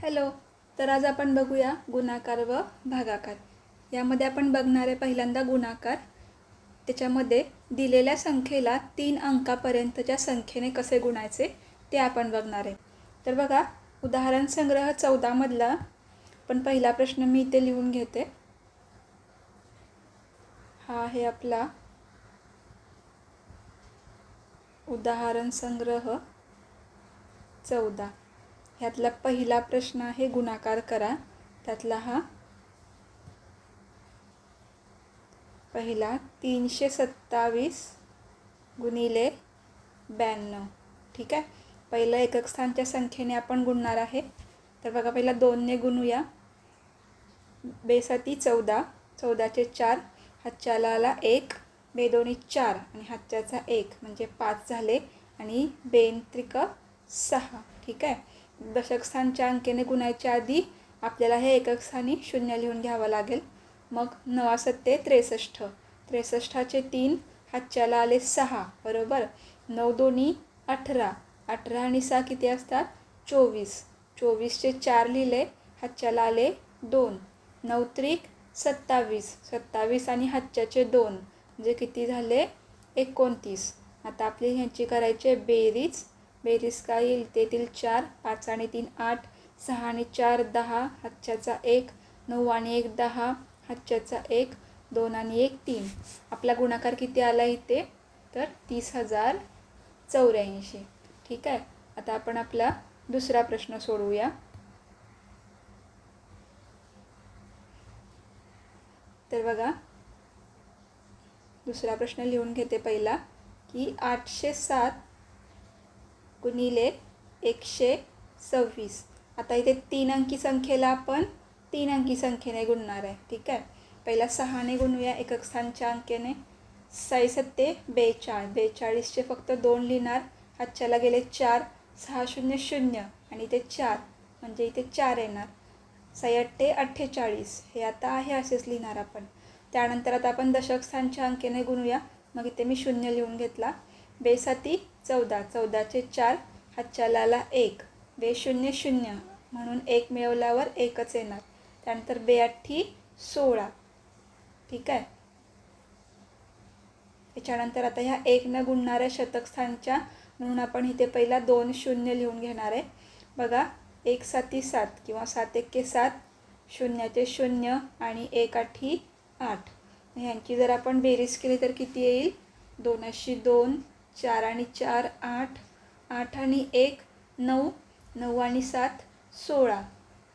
Hello. तर आज आपण बघूया गुणाकार व भागाकार. यामध्ये आपण बघणार आहे पहिल्यांदा गुणाकार. त्याच्यामध्ये दिलेल्या संख्येला 3 अंकापर्यंतच्या संख्येने कसे गुणायचे ते आपण बघणार आहे. तर बघा, उदाहरण संग्रह 14 मधला पण पहिला प्रश्न मी इथे लिहून घेते. हा आहे आपला उदाहरण संग्रह 14. ह्यातला पहिला प्रश्न आहे गुणाकार करा. त्यातला हा पहिला 327 गुणिले 92. ठीक आहे. पहिलं एकक स्थानच्या संख्येने आपण गुणणार आहे. तर बघा, पहिला 2 ने गुणूया. बेसाती 14, 14चे 4, हातच्याला आला 1, बेदोनी 4 आणि हातच्याचा 1 म्हणजे 5 झाले आणि बेन त्रिक 6. ठीक आहे. दशक स्थानच्या अंकेने गुणायच्या आधी आपल्याला हे एकक स्थानी 0 लिहून घ्यावं लागेल. मग 9 सत्ते 63, 63चे 3, हातच्याला आले 6 बरोबर. 9 दोन्ही 18, 18 आणि 6 किती असतात 24, 24चे 4 लिहिले, हातच्याला आले 2. 9 त्रिक 27, 27 आणि हातच्याचे 2 म्हणजे किती झाले 29. आता आपली ह्यांची करायची बेरीज. बेरीज काय येईल ते येतील 4, 5 आणि 3 8, 6 आणि 4 10, हातच्याचा 1, 9 आणि 1 10, हातच्याचा 1, 2 आणि 1 3. आपला गुणाकार किती आला इथे तर 30,084. ठीक आहे. आता आपण आपला दुसरा प्रश्न सोडवूया. तर बघा, दुसरा प्रश्न लिहून घेते पहिला की 807 गुणिले 126. आता इथे 3 अंकी संख्येला आपण 3 अंकी संख्येने गुणणार आहे. ठीक आहे. पहिला 6 ने गुणूया एकक स्थानच्या अंकेने. 6 सत्ते 42, 42चे फक्त 2 लिहिणार, हातच्याला गेले 4, 6 0 0 आणि इथे 4 म्हणजे इथे 4 येणार. 6 अठ्ठे 48, हे आता आहे असेच लिहिणार आपण. त्यानंतर आता आपण दशक स्थानच्या अंकेने गुणूया. मग इथे मी 0 लिहून घेतला. बेसाती 14, 14चे 4, हातच्याला आला 1, बे 0 0 म्हणून 1 मिळवल्यावर 1च येणार. त्यानंतर बे अठ्ठी 16. ठीक आहे. त्याच्यानंतर आता ह्या 1 न गुणणाऱ्या शतक स्थानच्या म्हणून आपण इथे पहिला 2 0 लिहून घेणार आहे. बघा, 1 साती 7 किंवा 7 एक्के 7, शून्याचे 0 आणि 1 अठ्ठी 8. ह्यांची जर आपण बेरीज केली तर किती येईल 2 अशी 2, 4 आणि 4 8, 8 आणि 1 9, 9 आणि 7 16,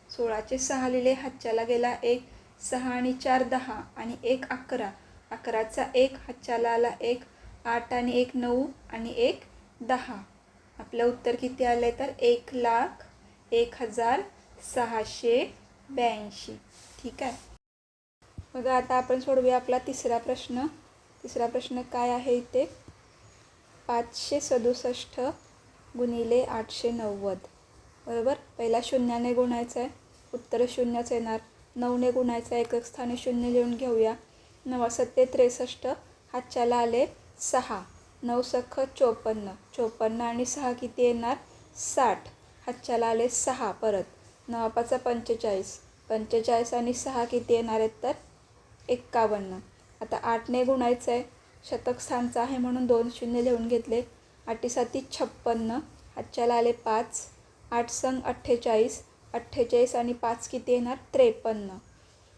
16चे 6 लिहिले, हातच्याला गेला 1, 6 आणि 4 10 आणि 1 11, 11चा 1, हातच्याला आला 1, 8 आणि 1 9 आणि 1 10. आपलं उत्तर किती आलं तर 1,01,682. ठीक आहे. बघा, आता आपण सोडवूया आपला तिसरा प्रश्न. तिसरा प्रश्न काय आहे इथे 567 गुणिले 890 बरोबर. पहिला 0 ने गुणायचं आहे, उत्तर 0च येणार. 9 ने गुणायचं आहे, एकक स्थानी 0 लिहून घेऊया. 9 सत्ते 63, हातच्याला आले 6, 9 सख 54, 54 आणि 6 किती येणार 60, हातच्याला आले 6 परत. 9 पाचा 45, 45 आणि 6 किती येणार आहेत तर 51. आता 8 ने गुणायचं आहे, शतक स्थानचा आहे म्हणून 2 0 लिहून घेतले. 8 साती 56, हातच्याला आले 5, 8 संग 48, 48 आणि 5 किती येणार 53,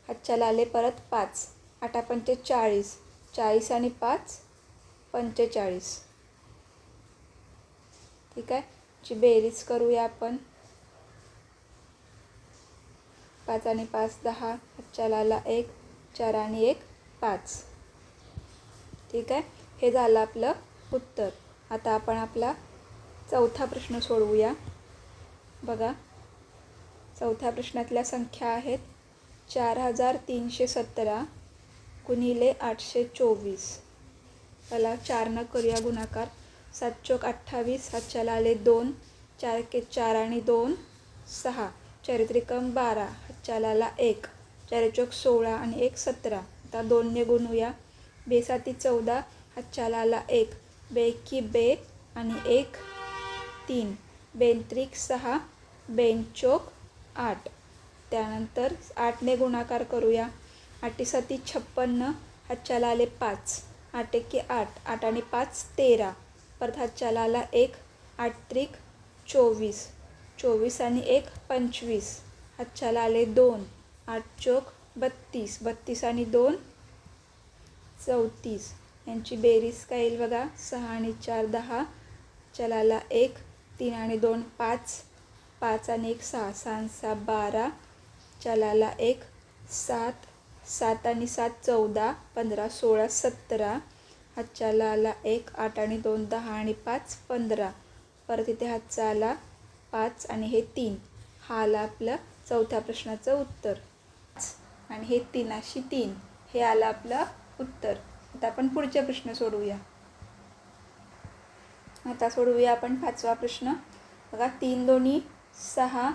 हातच्याला आले परत 5, 8 पंचे 40, 40 आणि 5 45. ठीक आहे. ची बेरीज करूया आपण. 5 आणि 5 10, हातच्याला आला 1, 4 आणि 1 5. ठीक आहे. हे झालं आपलं उत्तर. आता आपण आपला चौथा प्रश्न सोडवूया. बघा, चौथ्या प्रश्नातल्या संख्या आहेत 4317 गुणिले 824. पहिला 4 न करूया गुणाकार. 7 चौक 28, हातच्याला आले 2, 4 एक्के 4 आणि 2 6, 4 त्रिकम 12, हातच्याला आला 1, 4 चौक 16 आणि 1 17. आता 2 ने गुणूया. बेसाती 14, हातच्याला आला 1, बे एक्की बे आणि 1 3, बेन त्रिक 6, बेन चौक 8. त्यानंतर 8ने गुणाकार करूया. 8 7 56, हातच्याला आले 5. 8 1 8, 8 आणि 5 13. परत हातच्याला आला 1. 8 त्रिक 24, 24 आणि 1 25. हातच्याला आले 2. 8 चोक 32, 32 आणि 2 34. यांची बेरीज काय येईल बघा. 6 आणि 4 10. चलाला 1. 3 आणि 2 5, 5 आणि 1 6, 6 आणि 6 12. चलाला 1 7, 7 आणि 7 14, 15 16 17. हातच्याला आला 1. 8 आणि 2 10 आणि 5 15. परत इथे हातचा आला 5 आणि हे 3. हा आला आपलं चौथ्या प्रश्नाचं उत्तर. आणि हे 3 अशी 3 हे आलं आपलं उत्तर. आता आपण पुढचे प्रश्न सोडवूया. आता सोडवूया आपण 5वा प्रश्न. बघा 3 दोन्ही 6,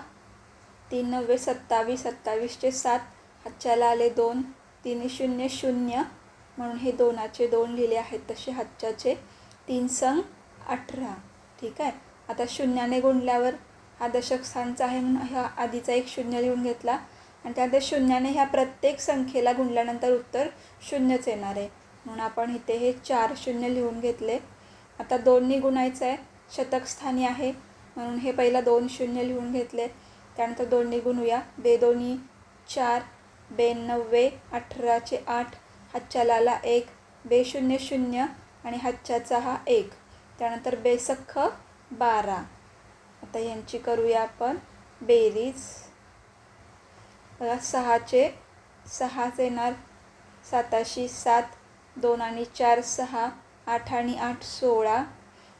3 9 27, 27चे 7. हातच्याला आले 2. 3 0 0 म्हणून हे 2चे 2 लिहिले आहेत तसे हातच्याचे 3 संग 18. ठीक आहे. आता शून्याने गुणल्यावर हा दशक स्थानचा आहे म्हणून ह्या आधीचा एक 0 लिहून घेतला आणि त्यानंतर शून्याने ह्या प्रत्येक संख्येला गुणल्यानंतर उत्तर 0च येणार आहे म्हणून आपण इथे हे 4 0 लिहून घेतले. आता 2नी गुणायचं आहे, शतक स्थानी आहे म्हणून हे पहिला 2 0 लिहून घेतले. त्यानंतर 2नी गुणूया. 2 दोन्ही 4, 2 9 18चे 8. हातच्याला आला 1. 2 0 0 आणि हातच्याचा हा 1. त्यानंतर 2 सख्ख 12. आता यांची करूया आपण बेरीज. बघा 6चे 6 येणार. 7शी 7, 2 आणि 4 6, 8 आणि 8 16.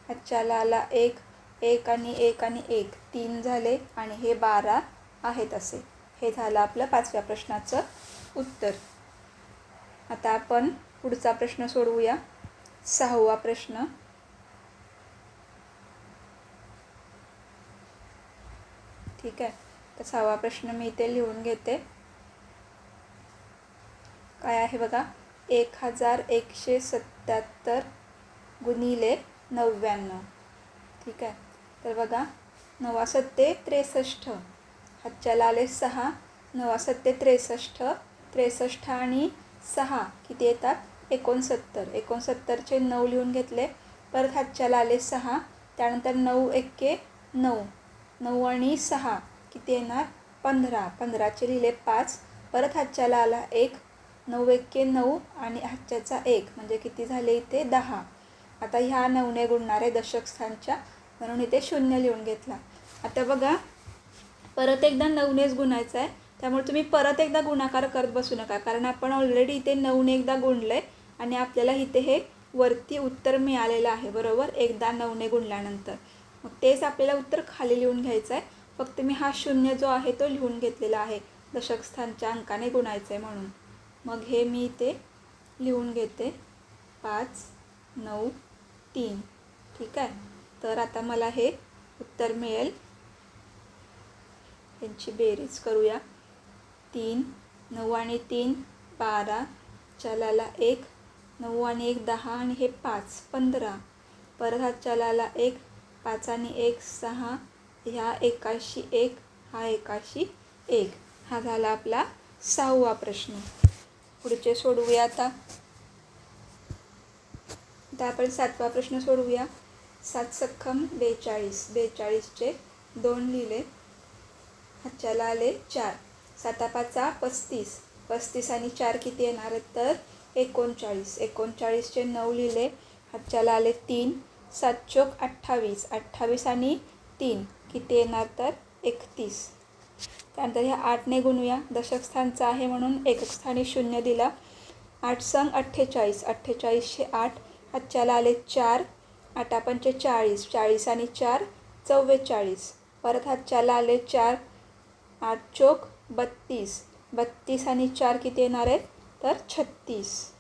हातच्याला आला 1. 1 आणि 1 आणि 1 3 झाले आणि हे 12 आहेत असे. हे झालं आपलं 5व्या प्रश्नाचं उत्तर. आता आपण पुढचा प्रश्न सोडवूया. 6वा प्रश्न. ठीक आहे. तर 6वा प्रश्न मी इथे लिहून घेते. काय आहे बघा. 1177 गुणिले 99. ठीक आहे. तर बघा 9 7 63. हातच्याला आले 6. 9 7 63. 63 आणि 6 किती येतात 69. 69चे 9 लिहून घेतले. परत हातच्याला आले 6. त्यानंतर 9 1 9. 9 आणि 6 किती येणार 15. 15चे लिहिले 5. परत हातच्याला आला 1. 9 1 9 आणि हातच्याचा 1 म्हणजे किती झाले इथे 10. आता ह्या 9ने गुणणार आहे दशक स्थानच्या म्हणून इथे 0 लिहून घेतला. आता बघा परत एकदा 9नेच गुणायचं आहे त्यामुळे तुम्ही परत एकदा गुणाकार करत बसू नका कारण आपण ऑलरेडी इथे 9ने एकदा गुणले आणि आपल्याला इथे हे वरती उत्तर मिळालेलं आहे बरोबर एकदा 9ने गुणल्यानंतर. मग तेच आपल्याला उत्तर खाली लिहून घ्यायचं आहे. फक्त मी हा 0 जो आहे तो लिहून घेतलेला आहे दशक स्थानच्या अंकाने गुणायचं आहे म्हणून. मग हे मी इथे लिहून घेते 5 9 3. ठीक आहे. तर आता मला हे उत्तर मिळेल. यांची बेरीज करूया. 3 9 आणि 3 12. चलाला 1. 9 आणि 1 10 आणि हे 5 15. परत हा चलाला 1. 5 आणि 1 6. ह्या 1शी 1 हा 1शी 1. हा झाला आपला 6वा प्रश्न. पुढचे सोडवूया आता. आता आपण 7वा प्रश्न सोडवूया. 7 सख्खम 42. 42चे 2 लिहिले. हातच्याला आले 4. 7 5 35. 35 आणि 4 किती येणार आहेत तर 39. 39चे 9 लिहिले. हातच्याला आले 3. 7 चोक 28. 28 आणि 3 किती येणार तर 31. त्यानंतर ह्या 8ने गुणूया. दशक स्थानचा आहे म्हणून एकक स्थानी 0 दिला. 8 संग 48. 48चे 8. हातच्याला आले 4. 8 5 40. 40 आणि 4 44. परत हातच्याला आले 4. 8 चोक 32. 32 आणि 4 किती येणार आहेत तर 36.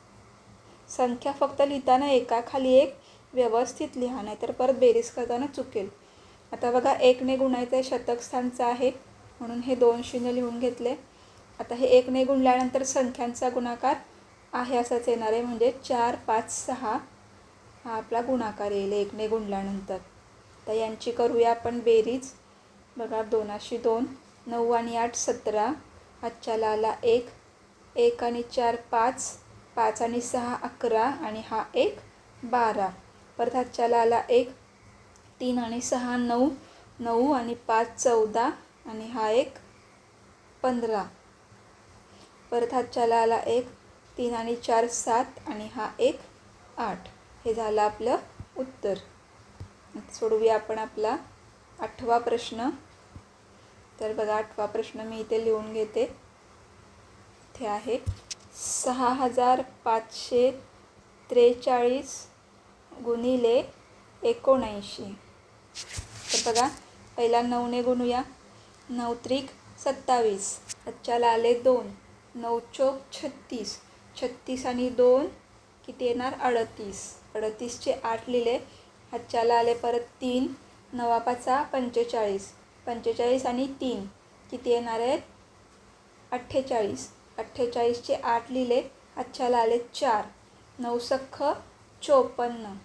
संख्या फक्त लिहिताना एकाखाली एक व्यवस्थित लिहा नाही तर परत बेरीज करताना चुकेल. आता बघा 1ने गुणायचं आहे शतक स्थानचा आहे म्हणून हे 2 0 लिहून घेतले. आता हे 1ने गुणल्यानंतर संख्यांचा गुणाकार आहे असाच येणार आहे म्हणजे 4 5 6 हा आपला गुणाकार येईल 1ने गुणल्यानंतर. तर यांची करूया आपण बेरीज. बघा 2शी 2 9 आणि 8 17, हातच्याला आला 1, 1 आणि 4 5, 5 आणि 6 11 आणि हा 1 12. परत हातच्याला आला 1, 3 आणि 6 9, 9 आणि 5 14 आणि हा 1 15. परत हातच्याला आला 1, 3 आणि 4 7 आणि हा 1 8. हे झालं आपलं उत्तर. सोडवूया आपण आपला 8वा प्रश्न. तर बघा 8वा प्रश्न मी इथे लिहून घेते. इथे आहे 6543 गुणिले 79. तर बघा पहिला 9ने गुणूया. 9 त्रिक 27, हातच्याला आले 2, 9 चोक 36, 36 आणि 2 किती येणार 38. 38चे 8 लिहिले, हातच्याला आले परत 3, 9 5 45, 45 आणि 3 किती येणार आहेत 48. 48चे 8 लिहिले, हातच्याला आले 4, 9 सख्ख 54,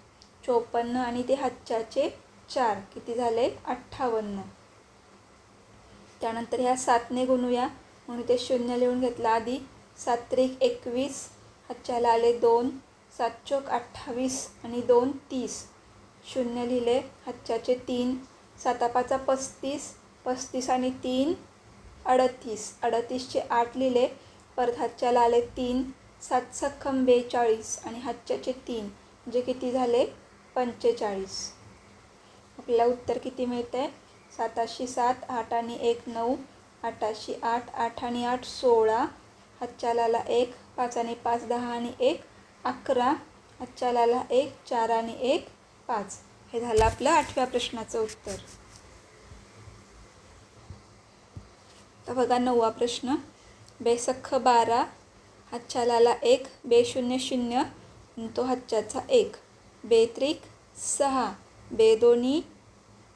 54 आणि ते हातच्याचे 4 किती झाले 58. त्यानंतर ह्या 7ने गुणूया, म्हणून ते 0 लिहून घेतला आधी. 7 त्रिक 21, हातच्याला आले 2, 7 चोक 28 आणि 2 30, 0 लिहिले, हातच्याचे 3, 7 5 35, 35 आणि 3 38, 38चे 8 लिहिले, परत हातच्याला आले 3, 7 सख्खम 42 आणि हातच्याचे 3 म्हणजे किती झाले 45. आपल्याला उत्तर किती मिळतं आहे 7 7, 8 आणि 1 9, 8 8, 8 आणि 8 16, हातच्याला आला 1, 5 आणि 5 10 आणि 1 11, हातच्याला आला 1, 4 आणि 1 5. हे झालं आपलं 8व्या प्रश्नाचं उत्तर. तर बघा 9वा प्रश्न. बेसख्ख 12, हातच्याला आला 1, बे 0 0 तो हातच्याचा 1, बेत्रिक 6, बे दोन्ही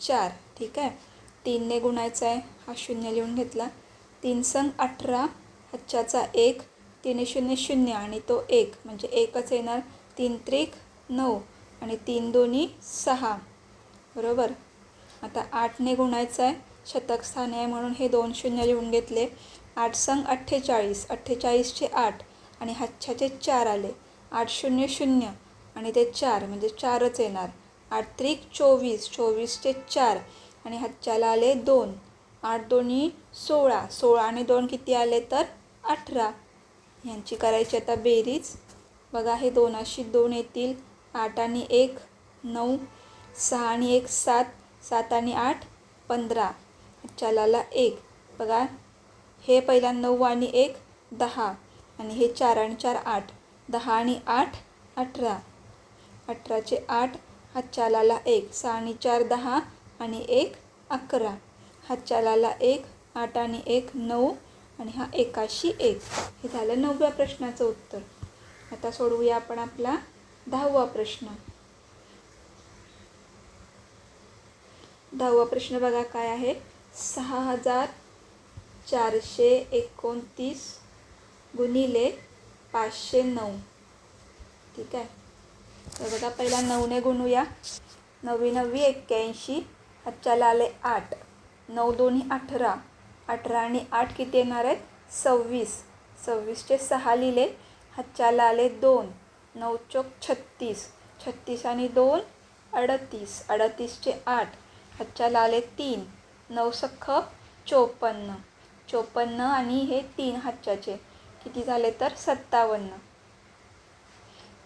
4. ठीक आहे. 3ने गुणायचा आहे, हा 0 लिहून घेतला. 3 संग 18, हातच्याचा 1, 3 0 0 आणि तो 1 म्हणजे 1च येणार. 3 त्रिक 9 आणि 3 दोन्ही 6. बरोबर. आता 8ने गुणायचं आहे, शतक स्थान आहे म्हणून हे 2 0 लिहून घेतले. 8 संग 48, 48चे 8 आणि हातच्याचे 4 आले. 8 0 0 आणि ते 4 म्हणजे 4च येणार. 8 त्रिक 24, 24चे 4 आणि हातच्याला आले 2, 8 दोन्ही 16, 16 आणि 2 किती आले तर 18. यांची करायची आता बेरीज. बघा हे 2 अशी 2 येतील. 8 आणि 1 9, 6 आणि 1 7, 7 आणि 8 15, हातच्याला आला 1. बघा हे पहिला 9 आणि 1 10 आणि हे 4 आणि 4 8, 10 आणि 8 18, 18चे 8, हातच्याला आला 1, 6 आणि 4 10 आणि 1 11, हातच्याला आला 1, 8 आणि 1 9 आणि हा 1 1. हे झालं 9व्या प्रश्नाचं उत्तर. आता सोडवूया आपण आपला 10वा प्रश्न. 10वा प्रश्न बघा काय आहे 6429 गुणिले 509. ठीक आहे. तर बघा पहिला 9ने गुणूया. 9 9 81, हातच्याला आले 8, 9 दोन्ही 18, 18 आणि 8 किती येणार आहेत 26, 26चे 6 लिहिले, हातच्याला आले 2, 9 चोक 36, 36 आणि 2 38, 38चे 8, हातच्याला आले 3, 9 सख्ख 54, 54 आणि हे 3 हातच्याचे किती झाले तर 57.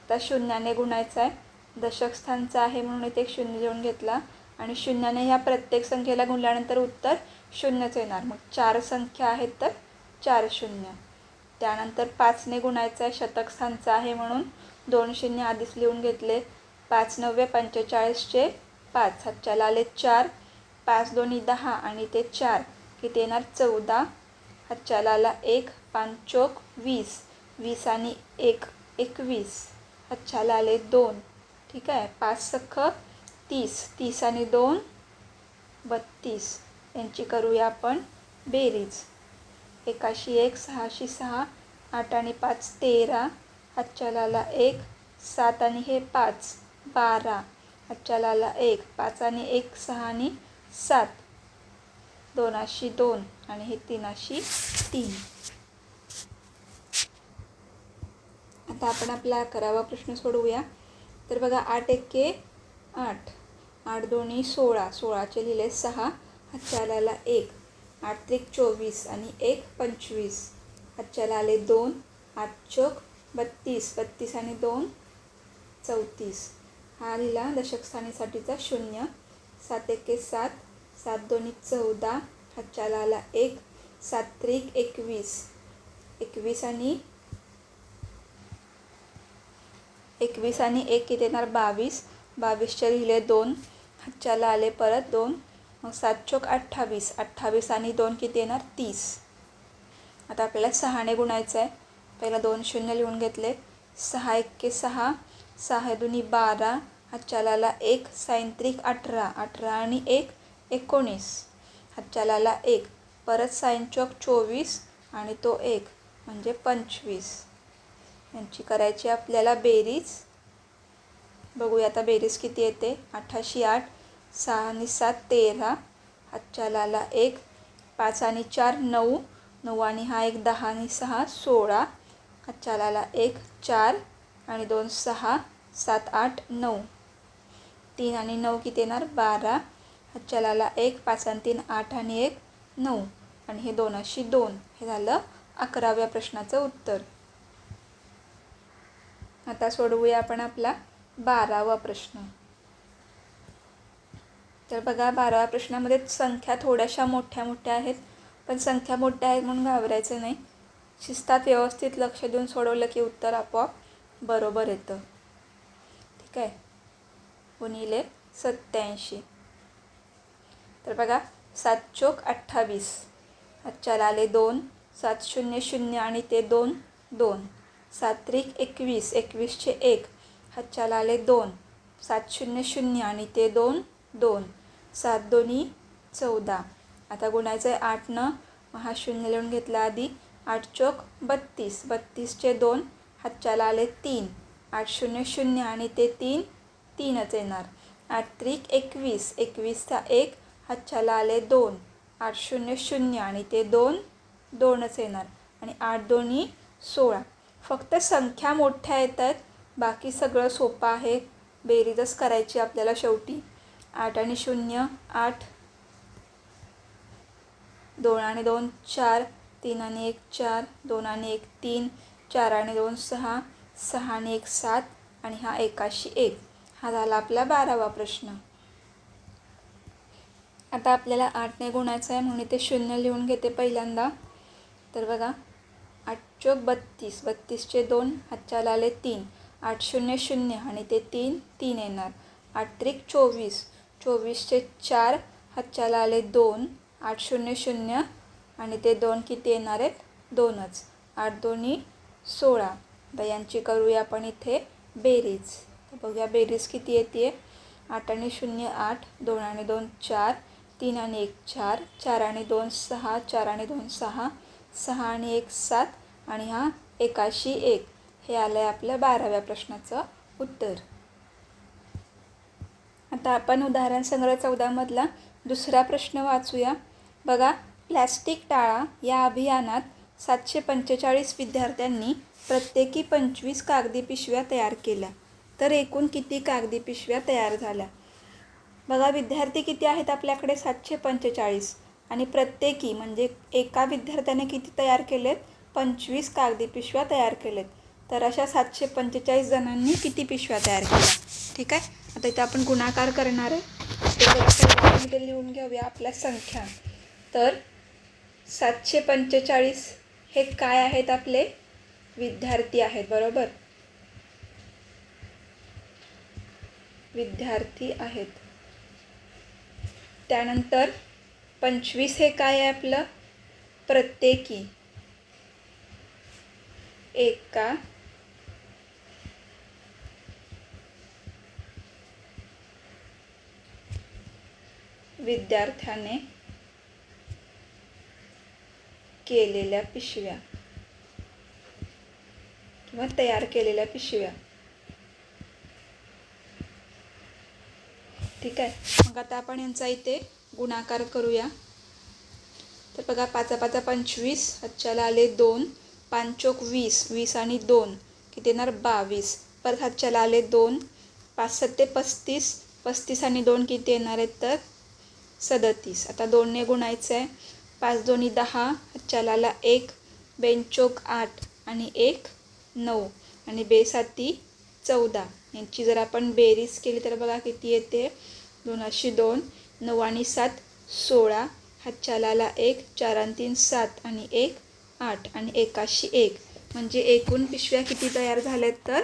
आता 0ने गुणायचं आहे. दशक स्थानचा आहे म्हणून इथे 0 लिहून घेतला आणि 0ने ह्या प्रत्येक संख्येला गुणल्यानंतर उत्तर 0च येणार. मग 4 संख्या आहेत तर 4 0. त्यानंतर 5ने गुणायचं आहे. शतक स्थानचा आहे म्हणून 2 0 आधीच लिहून घेतले. 5 9 45चे 5, हातच्याला आले 4, 5 दोन्ही 10 आणि ते 4 किती येणार 14, हातच्याला आला 1, 5 चोक 20, 20 आणि 1 21, हातच्याला आले 2. ठीक आहे. 5 सख्ख 30, 30 आणि 2 32. यांची करूया आपण बेरीज. 1 1, 6 6, 8 आणि 5 13, हातच्याला आला 1, 7 आणि हे 5 12, हातच्याला आला 1, 5 आणि 1 6 आणि 7, दोनाशी 2 आणि हे तीनाशी 3. आता आपण आपला 11वा प्रश्न सोडवूया. तर बघा 8 एके 8, 8 दोन्ही 16, 16चे लिहिले 6, हातच्याला आला 1, 8 त्रिक 24 आणि 1 25, हातच्याला आले 2, 8 चोक 32, 32 आणि 2 34. हा लिहिला दशक स्थानीसाठीचा 0. 7 एके 7, 7 दोन्ही 14, हातच्याला आला 1, 7 त्रिक 21, 21 आणि 1 किती येणार 22, 22चे लिहिले 2, हातच्याला आले परत 2, मग 7 चोक 28, 28 आणि 2 किती येणार 30. आता आपल्याला 6ने गुणायचं आहे. पहिला 2 शून्य लिहून घेतले. 6 एके 6, 6 दुनी 12, हातच्याला आला 1, 6 त्रिक 18, 18 आणि 1 19, हातच्याला आला 1, परत 6 चोक 24 आणि तो 1 म्हणजे 25. यांची करायची आपल्याला बेरीज. बघूया आता बेरीज किती येते. 88 8, 6 आणि 7 13, हातच्याला आला 1, 5 आणि 4 9, 9 आणि हा 1 10 आणि 6 16, हातच्याला आला 1 4 आणि 2 6, 7 8 9, 3 आणि 9 किती येणार 12, हातच्याला आला 1, 5 आणि 3 8 आणि 1 9 आणि हे 2शी 2. हे झालं 11व्या प्रश्नाचं उत्तर. आता सोडवूया आपण आपला 12वा प्रश्न. तर बघा 12व्या प्रश्नामध्ये संख्या थोड्याशा मोठ्या मोठ्या आहेत, पण संख्या मोठ्या आहेत म्हणून घाबरायचं नाही. शिस्तात व्यवस्थित लक्ष देऊन सोडवलं की उत्तर आपोआप बरोबर येतं. ठीक आहे. गुणिले 87. तर बघा 7 चोक 28, हातच्याला आले 2, 7 0 0 आणि ते 2 2, 7 त्रिक 21, 21चे 1, हातच्याला आले 2, 7 0 0 आणि ते 2 2, 7 दोन्ही 14. आता गुणायचं आहे 8नं. मग हा 0 लिहून घेतला आधी. 8 चोक 32, 32चे 2, हातच्याला आले 3, 8 0 0 आणि ते 3 3च येणार. 8 त्रिक 21, 21चा 1, हातच्याला आले 2, 8 0 0 आणि ते 2 2च येणार आणि 8 दोन्ही 16. फक्त संख्या मोठ्या येत आहेत, बाकी सगळं सोपं आहे. बेरीजच करायची आपल्याला शेवटी. 8 आणि 0 8, 2 आणि 2 4, 3 आणि 1 4, 2 आणि 1 3, 4 आणि 2 6, 6 आणि 1 7 आणि हा 1शी 1. हा झाला आपला 12वा प्रश्न. आता आपल्याला 8ने गुणायचं आहे म्हणून ते 0 लिहून घेते पहिल्यांदा. तर बघा 8 चोक 32, 32चे 2, हातच्याला आले 3, 8 0 0 आणि ते 3 3 येणार. 8 त्रिक 24, 24चे 4, हातच्याला आले 2, 8 0 0 आणि ते 2 किती येणार आहेत 2च. 8 दोन्ही 16. आता यांची करूया आपण इथे बेरीज. तर बघूया बेरीज किती येते. 8 आणि 0 8, 2 आणि 2 4, 3 आणि 1 4, 4 आणि 2 6, 4 आणि 2 6, 6 आणि 1 7 आणि हा 1शी 1. हे आलं आहे आपल्या 12व्या प्रश्नाचं उत्तर. आता आपण उदाहरण संग्रह 14मधला दुसरा प्रश्न वाचूया. बघा प्लॅस्टिक टाळा या अभियानात 745 विद्यार्थ्यांनी प्रत्येकी 25 कागदी पिशव्या तयार केल्या. तर एकूण किती कागदी पिशव्या तयार झाल्या. बघा विद्यार्थी किती आहेत आपल्याकडे 745 आणि प्रत्येकी म्हणजे एका विद्यार्थ्याने किती तयार केलेत 25 कागदी पिशव्या तयार केलेत. तर अशा 745 जणांनी किती पिशव्या तयार केल्या. ठीक आहे. आता इथे आपण गुणाकार करणार आहे. ते लिहून घेऊया आपल्या संख्या. तर 745 हे काय आहेत आपले विद्यार्थी आहेत. बरोबर विद्यार्थी आहेत. त्यानंतर 25 हे काय आहे आपलं प्रत्येकी एका विद्यार्थ्याने केलेल्या पिशव्या किंवा तयार केलेल्या पिशव्या. ठीक आहे. मग आता आपण यांचा इथे गुणाकार करूया. तर बघा 5 5 25, हातच्याला आले 2, 5 चोक 20, 20 आणि 2 किती येणार 22. परत हातच्याला आले 2, 5 7 35, 35 आणि 2 किती येणार आहेत तर 37. आता 2ने गुणायचं आहे. 5 2 10, हातच्याला आला 1, 2 चोक 8 आणि 1 9 आणि 2 7 14. यांची जर आपण बेरीज केली तर बघा किती येते 2 2, 9 आणि 7 16, हातच्याला आला 1, 4 आणि 3 7 आणि 1 8 आणि 1 1. म्हणजे एकूण पिशव्या किती तयार झाल्यात तर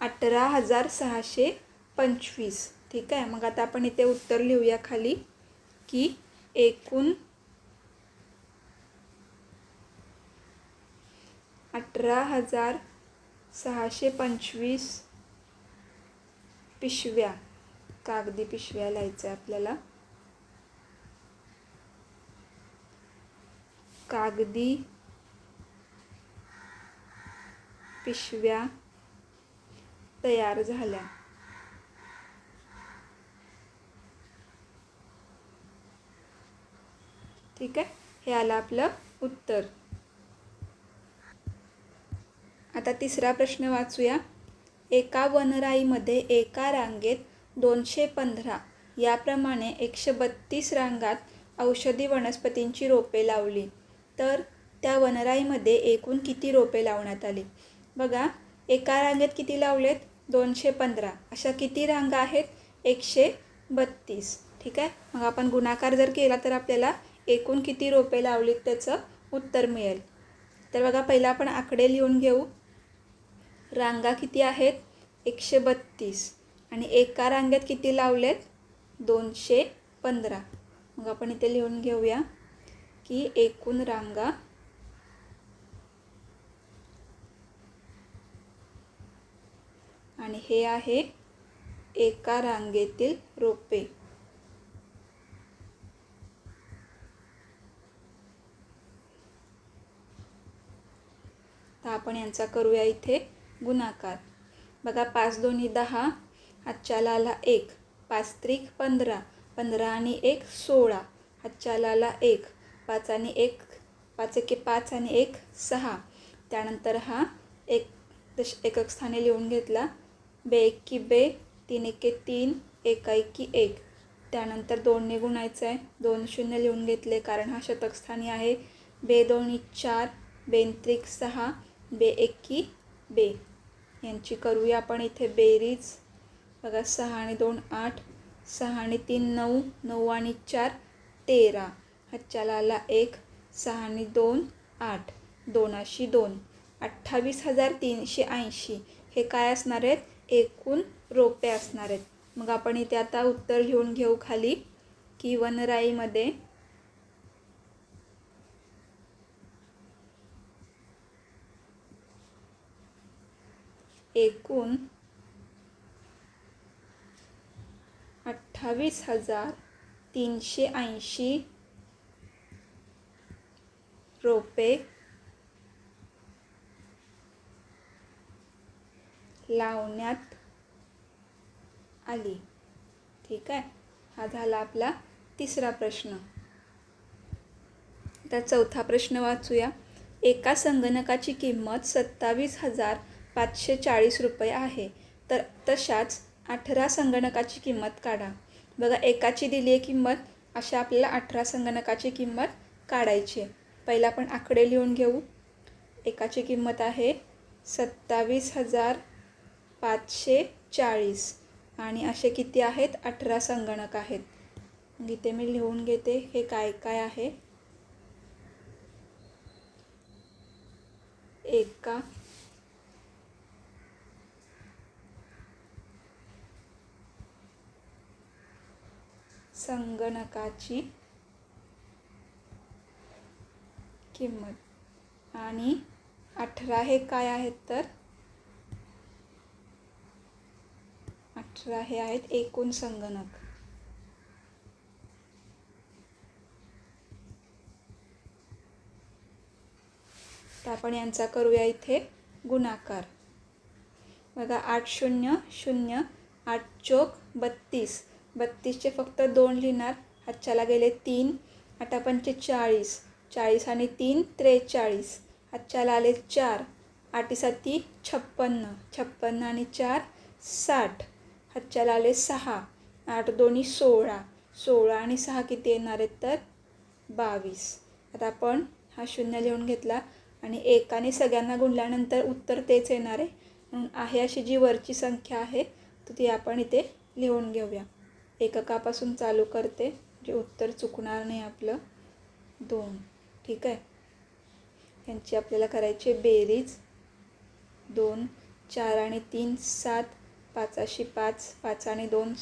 18,625. ठीक आहे. मग आता आपण इथे उत्तर लिहूया खाली की एकूण 18,625 पिशव्या, कागदी पिशव्या लिहायचं आहे आपल्याला. कागदी पिशव्या तयार झाल्या. ठीक आहे. हे आलं आपलं उत्तर. आता तिसरा प्रश्न वाचूया. एका वनराईमध्ये एका रांगेत 215 याप्रमाणे 132 रांगात औषधी वनस्पतींची रोपे लावली तर त्या वनराईमध्ये एकूण किती रोपे लावण्यात आली. बघा एका रांगेत किती लावलेत 215. अशा किती रांगा आहेत 132. ठीक आहे. मग आपण गुणाकार जर केला तर आपल्याला एकूण किती रोपे लावलीत त्याचं उत्तर मिळेल. तर बघा पहिला आपण आकडे लिहून घेऊ. रांगा किती आहेत 132 आणि एका रांगेत किती लावलेत 215. मग आपण इथे लिहून घेऊया की एकूण रांगा आणि हे आहे एका रांगेतील रोपे. तर आपण यांचा करूया इथे गुणाकार. बघा 5 2 10, हातच्याला आला 1, 5 3 15, 15 आणि 1 16, हातच्याला आला 1, 5 आणि 1 5 1 5 आणि 1 6. त्यानंतर हा एकक स्थानी लिहून घेतला. 2 1 2, 3 1 3, 1 1 1. त्यानंतर 2ने गुणायचं आहे. 2 0 लिहून घेतले कारण हा शतक स्थानी आहे. 2 2 4, 2 3 6, 2 1 2. यांची करूया आपण इथे बेरीज. बघा 6 आणि 2 8, 6 आणि 3 9, 9 आणि 4 13, हातच्याला आला 1, 6 आणि 2 8, 2 2. 28,380 हे काय असणार आहेत एकूण रोपे असणार आहेत. मग आपण इथे आता उत्तर लिहून घेऊ खाली की वनराईमध्ये एकूण 28,380 रोपे लावण्यात आली. ठीक आहे. हा झाला आपला तिसरा प्रश्न. तर चौथा प्रश्न वाचूया. एका संगणकाची किंमत 27,540 रुपये आहे तर तशाच 18 संगणकाची किंमत काढा. बघा एकाची दिली आहे किंमत, अशा आपल्याला 18 संगणकाची किंमत काढायची आहे. पहिला आपण आकडे लिहून घेऊ. एकाची किंमत आहे 27,540 आणि असे किती आहेत 18 संगणक आहेत. इथे मी लिहून घेते हे काय काय आहे. एका संगणकाची किंमत आणि 18 हे काय आहेत तर 18 हे आहेत एकूण संगणक. तर आपण यांचा करूया इथे गुणाकार. बघा 8 0 0, 8 चोक 32, 32चे फक्त 2 लिहिणार, हातच्याला गेले 3, 8 पंचे 40, 40 आणि 3 43, हातच्याला आले 4, 8 7 56, 56 आणि 4 60, हातच्याला आले 6, 8 2 16, 16 आणि 6 किती येणार आहेत तर 22. आता आपण हा शून्य लिहून घेतला आणि एकाने सगळ्यांना गुणल्यानंतर उत्तर तेच येणार आहे. म्हणून आहे अशी जी वरची संख्या आहे तर ती आपण इथे लिहून घेऊया. एककापासून चालू करते, जे उत्तर चुकणार नाही आपलं. 2. ठीक आहे. यांची आपल्याला करायची बेरीज. 2 4 आणि 3 7, 5 5, 5 आणि 2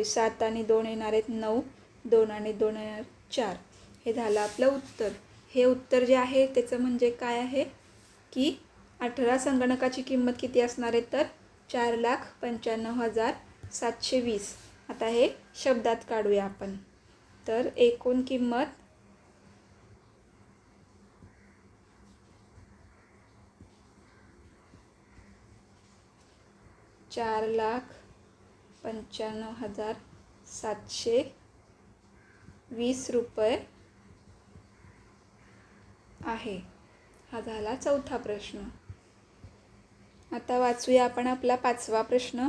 7 आणि 2 येणार आहेत 9, 2 आणि 2 येणार 4. हे झालं आपलं उत्तर. हे उत्तर जे आहे त्याचं म्हणजे काय आहे की 18 संगणकाची किंमत किती असणार आहे तर 4,95,720. आता हे शब्दात काढूया आपण. तर एकूण किंमत 4,95,720 रुपये आहे. हा झाला चौथा प्रश्न. आता वाचूया आपण आपला 5वा प्रश्न.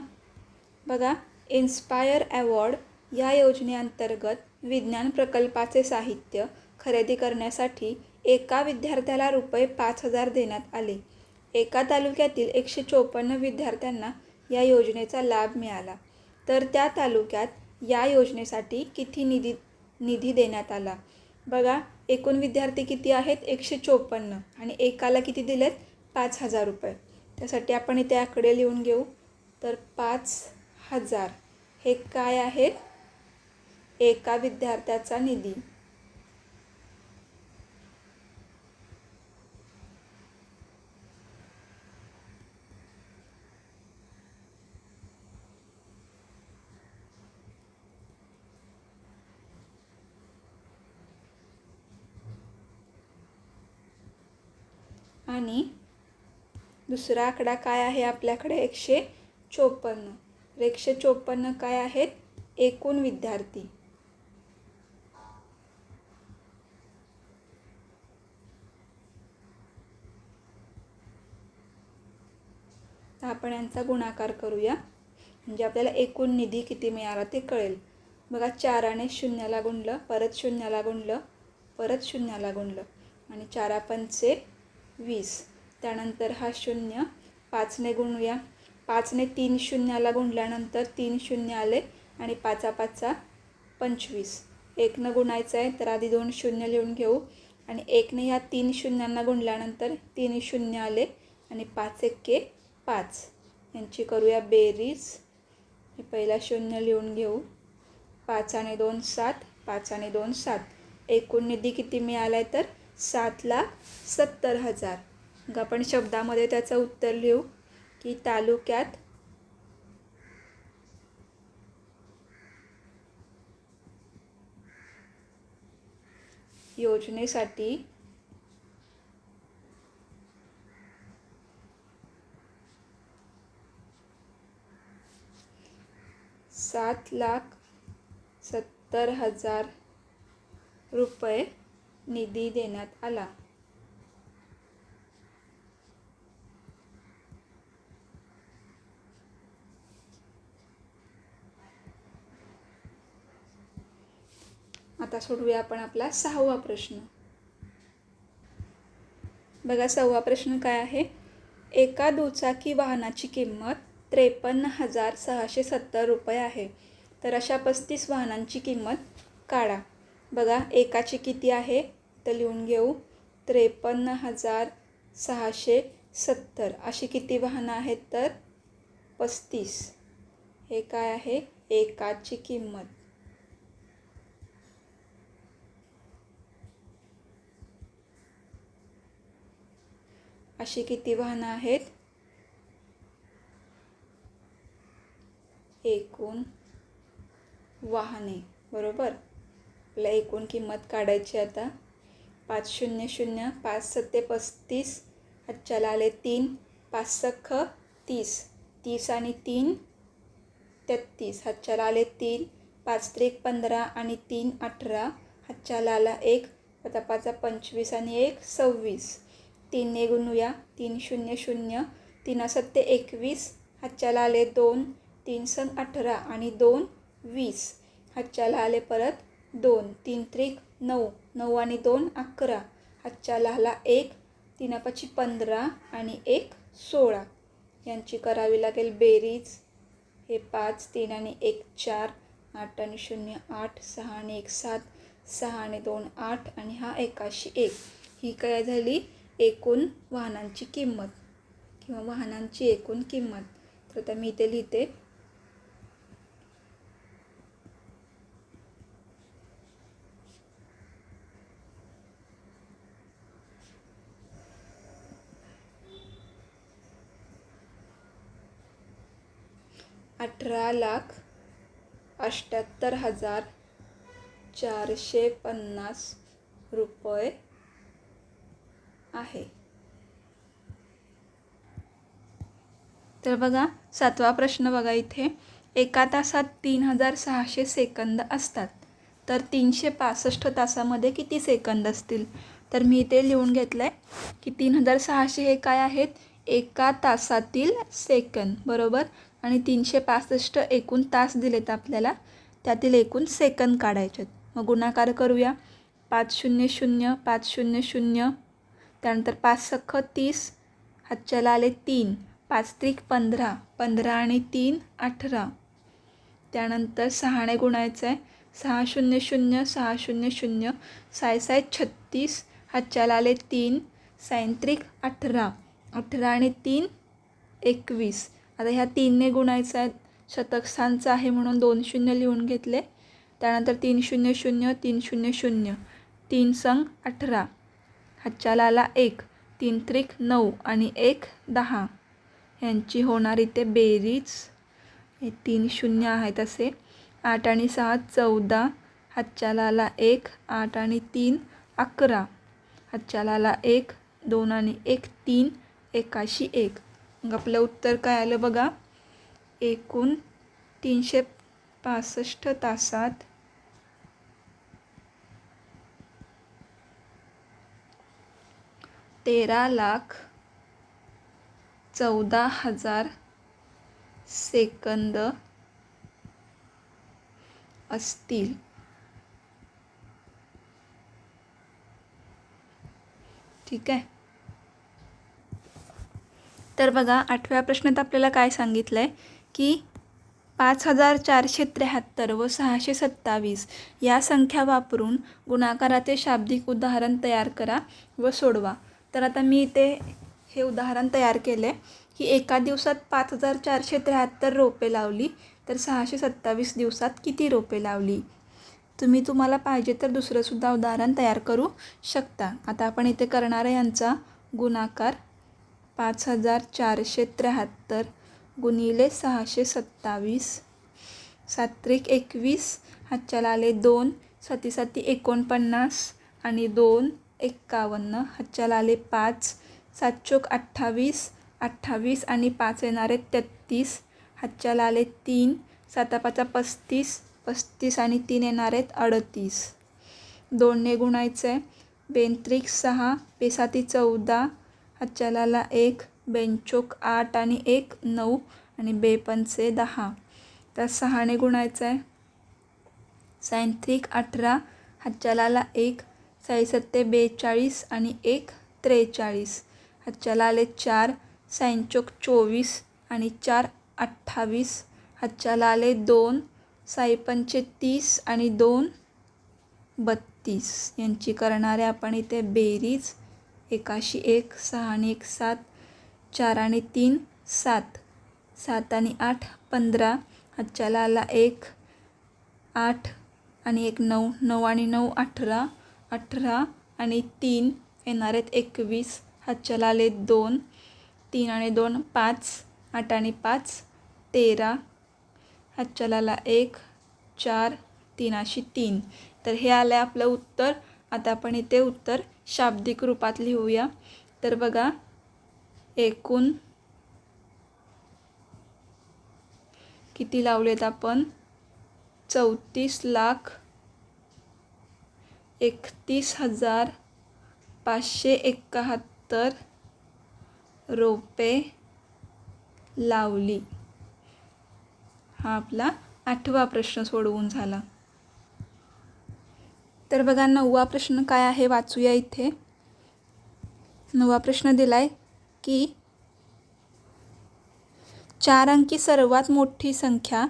बघा, इन्स्पायर अवॉर्ड या योजनेअंतर्गत विज्ञान प्रकल्पाचे साहित्य खरेदी करण्यासाठी एका विद्यार्थ्याला रुपये 5,000 देण्यात आले. एका तालुक्यातील 154 विद्यार्थ्यांना या योजनेचा लाभ मिळाला. तर त्या तालुक्यात या योजनेसाठी किती निधी देण्यात आला? बघा, एकूण विद्यार्थी किती आहेत 154 आणि एकाला किती दिलेत 5,000 रुपये. त्यासाठी आपण इथे आकडे लिहून घेऊ. तर 5,000 हे काय आहे? एका विद्यार्थ्याचा निधी. आणि दुसरा आकडा काय आहे आपल्याकडे 154. 154 काय आहेत? एकूण विद्यार्थी. आपण यांचा गुणाकार करूया म्हणजे आपल्याला एकूण निधी किती मिळाला ते कळेल. बघा, 4 शून्याला गुणलं, परत शून्याला गुणलं, परत शून्याला गुणलं आणि 4 पंचे 20. त्यानंतर हा शून्य 5ने गुणूया. 5ने 3 शून्याला गुणल्यानंतर 3 शून्य आले आणि 5 5 25. 1नं गुणायचं आहे तर आधी 2 शून्य लिहून घेऊ आणि 1ने ह्या 3 शून्यांना गुणल्यानंतर 3 शून्य आले आणि 5 1 5. यांची करूया बेरीज. हे पहिला शून्य लिहून घेऊ. 5 आणि 2 7, 5 आणि 2 7. एकूण निधी किती मिळाला आहे तर 7,70,000. मग आपण शब्दामध्ये त्याचं उत्तर लिहू की तालुक्यात योजनेसाठी $7,70,000 रुपये निधी देण्यात आला. आता सोडवूया आपण आपला 6वा प्रश्न. बघा, 6वा प्रश्न काय आहे? एका दुचाकी वाहनाची किंमत 53,670 रुपये आहे. तर अशा 35 वाहनांची किंमत काढा. बघा, एकाची किती आहे तर लिहून घेऊ. 53,670. अशी किती वाहनं आहेत तर 35. हे काय आहे? एकाची किंमत. अशी किती वाहनं आहेत? एकूण वाहने. बरोबर. आपल्याला एकूण किंमत काढायची आता. 500, 5 7 35, हातच्याला आले 3, 5 6 30, 30 आणि 3 33, हातच्याला आले 3, 5 3 15 आणि 3 18, हातच्याला आला 1, आता 5 25 आणि 1 26. 3 ने गुणूया. 3 0 0. 3 7 21. हातच्याला आले 2. 3 संग 18 आणि 2 20. हातच्याला आले परत 2. 3 त्रिक 9. 9 आणि 2 11. हातच्याला आला 1. 3 5 15 आणि 1 16. यांची करावी लागेल बेरीज. हे 5 3 आणि 1 4. 8 आणि 0 8. 6 आणि 1 7. 6 आणि 2 8 आणि हा 81. ही काय झाली एकूण वाहनांची किंमत किंवा वाहनांची एकूण किंमत. तर आता मी इथे लिहिते 18,78,450 रुपये आहे. तर बघा 7वा प्रश्न बघा इथे. एका तासात 3,600 सेकंद असतात, तर 365 तासामध्ये किती सेकंद असतील? तर मी इथे लिहून घेतलं आहे की 3,600 हे काय आहेत? एका तासातील सेकंद, बरोबर. आणि 365 एकूण तास दिलेत आपल्याला, त्यातील एकूण सेकंद काढायचे. मग गुणाकार करूया. 5 0 0 5 0 0. त्यानंतर 5 सख्ख 30. हातच्याला आले 3. 5 त्रिक 15. 15 आणि 3 18. त्यानंतर 6 ने गुणायचं आहे. 6 0 0 6 0 0. 6 6 36. हातच्याला आले 3. 6 त्रिक 18. 18 आणि 3 21. आता ह्या 3 ने गुणायचं आहे. शतक स्थानचं आहे म्हणून 2 0 लिहून घेतले. त्यानंतर 3 0 0 3 0 0. 3 संग 18. हातच्याला आला 1. 3 त्रिक 9 आणि 1 10. यांची होणार इथे बेरीज. हे 3 0 आहेत असे. 8 आणि 6 14. हातच्याला आला 1. 8 आणि 3 11. हातच्याला आला 1. 2 आणि 1 3. 81. मग आपलं उत्तर काय आलं बघा. एकूण 365 तासात 13,14,000 सेकंद असतील. ठीक आहे. तर बघा 8व्या प्रश्नात आपल्याला काय सांगितलं आहे की 5,473 व 627 या संख्या वापरून गुणाकाराचे शाब्दिक उदाहरण तयार करा व सोडवा. तर आता मी इथे हे उदाहरण तयार केलं आहे की एका दिवसात 5,473 रोपे लावली, तर 627 दिवसात किती रोपे लावली? तुम्हाला पाहिजे तर दुसरंसुद्धा उदाहरण तयार करू शकता. आता आपण इथे करणार आहे यांचा गुणाकार. 5,473 गुणिले 627. 7 त्रिक 21. हातच्याला आले 2. 7 7 49 आणि 2 51. हातच्याला आले 5. 7 चोक 28. 28 आणि 5 येणार आहेत 33. हातच्याला आले 3. 7 5 35. 35 आणि 3 येणार आहेत 38. 2 ने गुणायचं आहे. 2 त्रिक 6. 2 7 14. हातच्याला आला 1. 2 चोक 8 आणि 1 9 आणि 2 पंचे 10. तर 6 ने गुणायचं आहे. 6 त्रिक 18. हातच्याला आला 1. 6 7 42 आणि 1 43. हातच्याला आले 4. 6 चोक 24 आणि 4 28. हातच्याला आले 2. 6 पंचे 30 आणि 2 32. यांची करणारे आपण इथे बेरीज. 81. 6 आणि 1 7. 4 आणि 3 7. 7 आणि 8 15. हातच्याला आला 1. 8 आणि 1 9. 9 आणि 9 18. 18 आणि 3 येणार आहेत 21. हातच्याला आले 2. 3 आणि 2 5. 8 आणि 5 13. हातच्याला आला 1. 4. 3 अशी 3. तर हे आलं आहे आपलं उत्तर. आता आपण इथे उत्तर शाब्दिक रूपात लिहूया. तर बघा एकूण किती लावलेत आपण? 34,61,000 31,571 रोपे लावली. हा आपला 8वा प्रश्न सोडवून झाला. तर बघा 9वा प्रश्न काय आहे वाचूया इथे. 9वा प्रश्न दिलाय की 4 अंकी सर्वात मोठी संख्या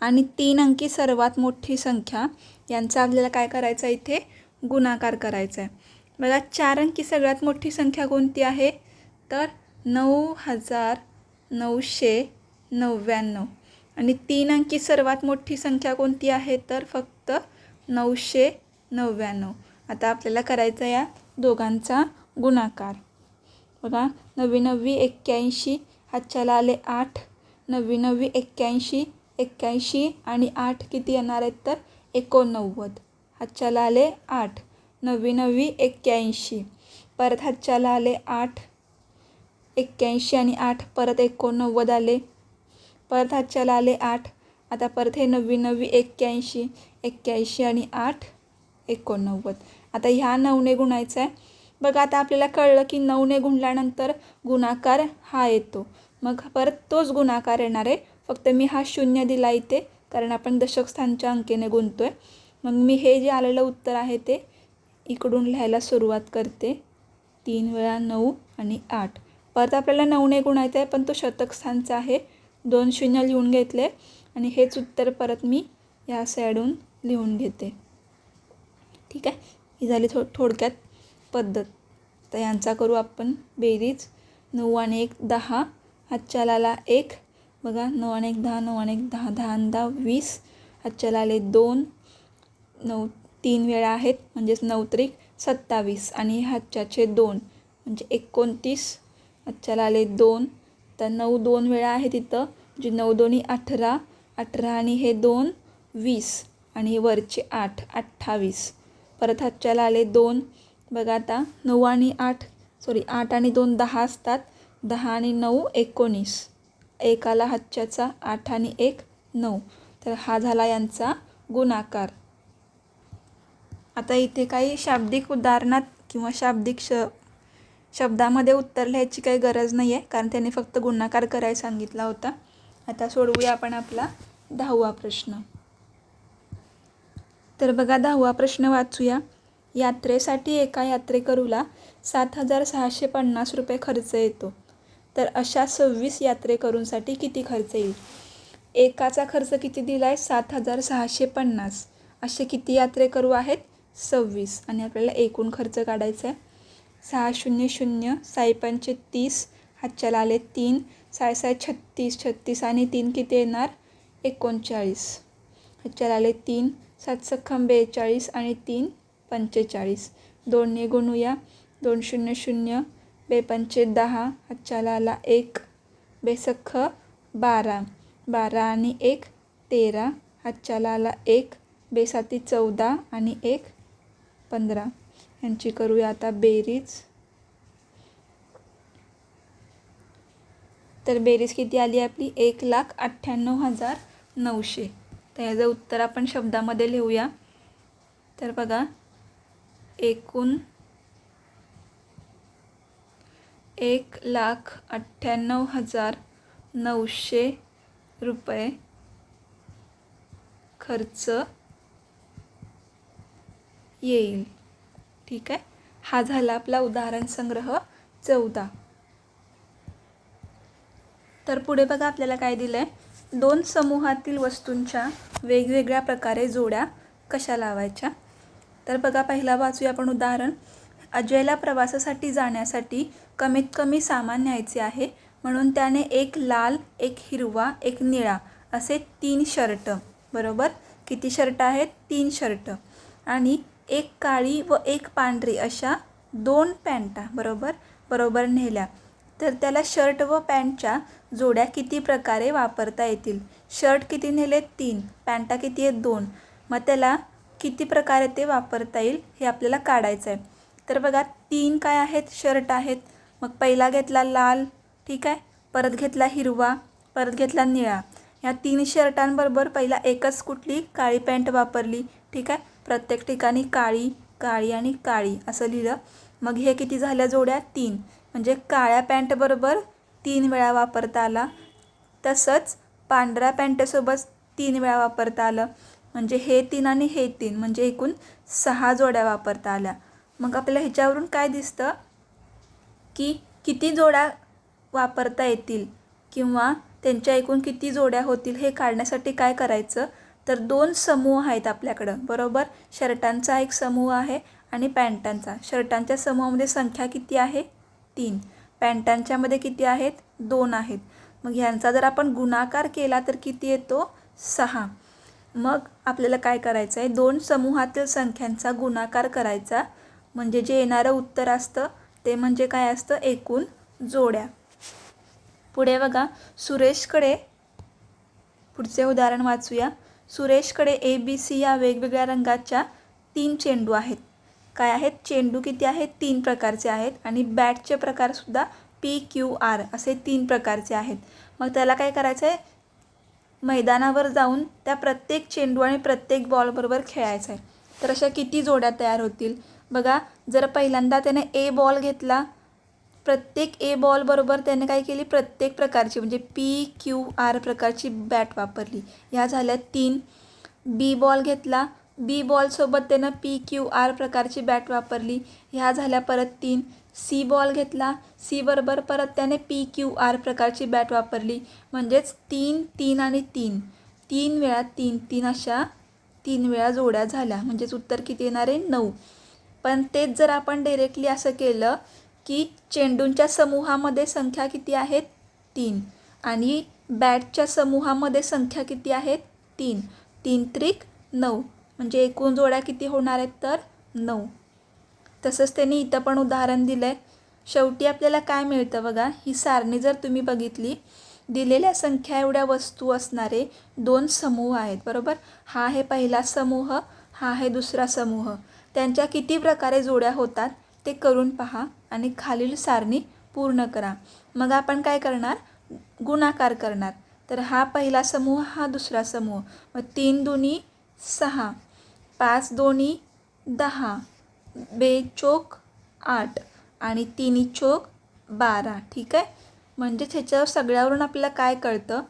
आणि 3 अंकी सर्वात मोठी संख्या यांचा आपल्याला काय करायचं आहे, इथे गुणाकार करायचा आहे. बघा 4 अंकी सगळ्यात मोठी संख्या कोणती आहे, तर 9,999 आणि 3 अंकी सर्वात मोठी संख्या कोणती आहे, तर फक्त 999. आता आपल्याला करायचा या दोघांचा गुणाकार. बघा 9 81, हातच्याला आले 8, 9 81, 81 आणि 8 किती येणार आहेत, तर 89. हातच्याला आले 8, 9 81, परत हातच्याला आले 8, 81 आणि 8 परत 89 आले, परत हातच्याला आले 8. आता परत हे 9 81, 81 आणि 8 89. आता ह्या 9ने गुणायचं आहे. बघा आता आपल्याला कळलं की 9ने गुणल्यानंतर गुणाकार हा येतो. मग परत तोच गुणाकार येणार आहे, फक्त मी हा 0 दिला इथे कारण आपण दशक स्थानच्या अंकेने गुणतो आहे. मग मी हे जे आलेलं उत्तर आहे ते इकडून लिहायला सुरुवात करते. 3 वेळा 9 आणि 8. परत आपल्याला 9ने गुणायचं आहे, पण तो शतक स्थानचा आहे. 2 0 लिहून घेतले आणि हेच उत्तर परत मी या साईडून लिहून घेते. ठीक आहे, ही झाली थोडक्यात पद्धत. तर यांचा करू आपण बेरीज. 9 आणि 1 10, हातच्याला आला 1. बघा 9 आणि 1 10, 9 आणि 1 10, 10 आणि 10 20, हातच्याला आले 2. 9 3 वेळा आहेत म्हणजेच 9 त्रिक 27 आणि हातच्याचे 2 म्हणजे 29, हातच्याला आले 2. तर 9 2 वेळा आहे तिथं, म्हणजे 9 दोन्ही 18, 18 आणि हे 2 20 आणि वरचे 8 28. परत हातच्याला आले 2. बघा आता 9 आणि 8 आणि 2 10 असतात. 10 आणि 9 19. 1 आला हातच्याचा, 8 आणि 1 9. तर हा झाला यांचा गुणाकार. आता इथे काही शाब्दिक उदाहरणात किंवा शाब्दिक शब्दामध्ये उत्तर लिहायची काही गरज नाही आहे, कारण त्याने फक्त गुणाकार करायला सांगितला होता. आता सोडवूया आपण आपला 10वा प्रश्न. तर बघा 10वा प्रश्न वाचूया. यात्रेसाठी एका यात्रेकरूला 7,650 रुपये खर्च येतो. तर अशा 26 यात्रेकरूंसाठी किती खर्च येईल? एकाचा खर्च किती दिला आहे? 7,650. असे किती यात्रेकरू आहेत? 26. आणि आपल्याला एकूण खर्च काढायचा आहे. 6 0 0, 6 5 30, हातच्याला आले 3, 6 6 36, 36 आणि 3 किती येणार? 39. हातच्याला आले 3, 7 सख्खम 42 आणि 3 45. 2ने गुणूया. 2 0 0, 2 5 10, हातच्याला आला 1, बेसख्ख 12, 12 आणि 1 13, हातच्याला आला 1, बेसाती 14 आणि 1 15. यांची करूया आता बेरीज. तर बेरीज किती आली आपली? 1,98,900. तर याचं उत्तर आपण शब्दामध्ये लिहूया. तर बघा एकूण 1,98,900 रुपये खर्च येईल. ठीक आहे, हा झाला आपला उदाहरण संग्रह 14. तर पुढे बघा आपल्याला काय दिलं आहे. 2 समूहातील वस्तूंच्या वेगवेगळ्या प्रकारे जोड्या कशा लावायच्या. तर बघा पहिला वाचूया आपण उदाहरण. अजयला प्रवासासाठी जाण्यासाठी कमीत कमी सामान न्यायचे आहे, म्हणून त्याने एक लाल, एक हिरवा, एक निळा असे 3 शर्ट, बरोबर किती शर्ट आहेत? 3 शर्ट आणि एक काळी व एक पांढरी अशा 2 पॅन्टा बरोबर नेल्या. तर त्याला शर्ट व पॅन्टच्या जोड्या किती प्रकारे वापरता येतील? शर्ट किती नेले? 3. पॅन्टा किती आहेत? 2. मग त्याला किती प्रकारे ते वापरता येईल हे आपल्याला काढायचं आहे. तर बघा 3 काय आहेत? शर्ट आहेत. मग पहिला घेतला लाल, ठीक आहे, परत घेतला हिरवा, परत घेतला निळा. ह्या 3 शर्टांबरोबर पहिला एकच कुठली? काळी पॅन्ट वापरली. ठीक आहे, प्रत्येक ठिकाणी काळी काळी आणि काळी असं लिहिलं. मग हे किती झाल्या जोड्या? 3. म्हणजे काळ्या पॅन्टबरोबर 3 वेळा वापरता आला. तसंच पांढऱ्या पॅन्टसोबत 3 वेळा वापरता आलं. म्हणजे हे 3 आणि हे 3 म्हणजे एकूण 6 जोड्या वापरता आल्या. मग आपल्याला ह्याच्यावरून काय दिसतं की किती जोड्या वापरता येतील किंवा त्यांच्या एकूण किती जोड्या होतील हे काढण्यासाठी काय करायचं, तर 2 समूह आहेत आपल्याकडं, बरोबर. शर्टांचा एक समूह आहे आणि पॅन्टांचा. शर्टांच्या समूहामध्ये संख्या किती आहे? 3. पॅन्टांच्यामध्ये किती आहेत? 2 आहेत. मग ह्यांचा जर आपण गुणाकार केला तर किती येतो? 6. मग आपल्याला काय करायचं आहे, 2 समूहातील संख्यांचा गुणाकार करायचा. म्हणजे जे येणारं उत्तर असतं ते म्हणजे काय असतं? एकूण जोड्या. पुढे बघा, सुरेशकडे, पुढचे उदाहरण वाचूया. सुरेशकडे ABC या वेगवेगळ्या रंगाच्या 3 चेंडू आहेत. काय आहेत? चेंडू किती आहेत? 3 प्रकारचे आहेत. आणि बॅटचे प्रकारसुद्धा PQR असे 3 प्रकारचे आहेत. मग त्याला काय करायचं आहे, मैदानावर जाऊन त्या प्रत्येक चेंडू आणि प्रत्येक बॉलबरोबर खेळायचं आहे. तर अशा किती जोड्या तयार होतील? बघा, जर पहिल्यांदा त्याने A बॉल घेतला, प्रत्येक A बॉलबरोबर त्याने काय केली? प्रत्येक प्रकारची म्हणजे PQR प्रकारची बॅट वापरली. ह्या झाल्या 3. B बॉल घेतला, B बॉलसोबत त्यानं PQR प्रकारची बॅट वापरली. ह्या झाल्या परत 3. C बॉल घेतला, C बरोबर परत त्याने PQR प्रकारची बॅट वापरली. म्हणजेच 3, 3 आणि 3, 3 वेळा 3, 3 अशा 3 वेळा जोड्या झाल्या. म्हणजेच उत्तर किती येणार आहे? 9. पण तेच जर आपण डायरेक्टली असं केलं की चेंडूंच्या समूहामध्ये संख्या किती आहेत? 3. आणि बॅटच्या समूहामध्ये संख्या किती आहेत? 3. 3 त्रिक 9. म्हणजे एकूण जोड्या किती होणार आहेत? तर 9. तसंच त्यांनी इथं पण उदाहरण दिलं आहे. शेवटी आपल्याला काय मिळतं बघा, ही सारणी जर तुम्ही बघितली, दिलेल्या संख्या एवढ्या वस्तू असणारे 2 समूह आहेत, बरोबर. हा आहे पहिला समूह, हा आहे दुसरा समूह. त्यांच्या किती प्रकारे जोड्या होतात ते करून पहा आणि खालील सारणी पूर्ण करा. मग आपण काय करणार? गुणाकार करणार. तर हा पहिला समूह, हा दुसरा समूह. मग 3 दुनी 6, 5 दोन्ही 10, 2 चोक 8 आणि 3 चोक 12. ठीक आहे. म्हणजेच ह्याच्यावर सगळ्यावरून आपल्याला काय कळतं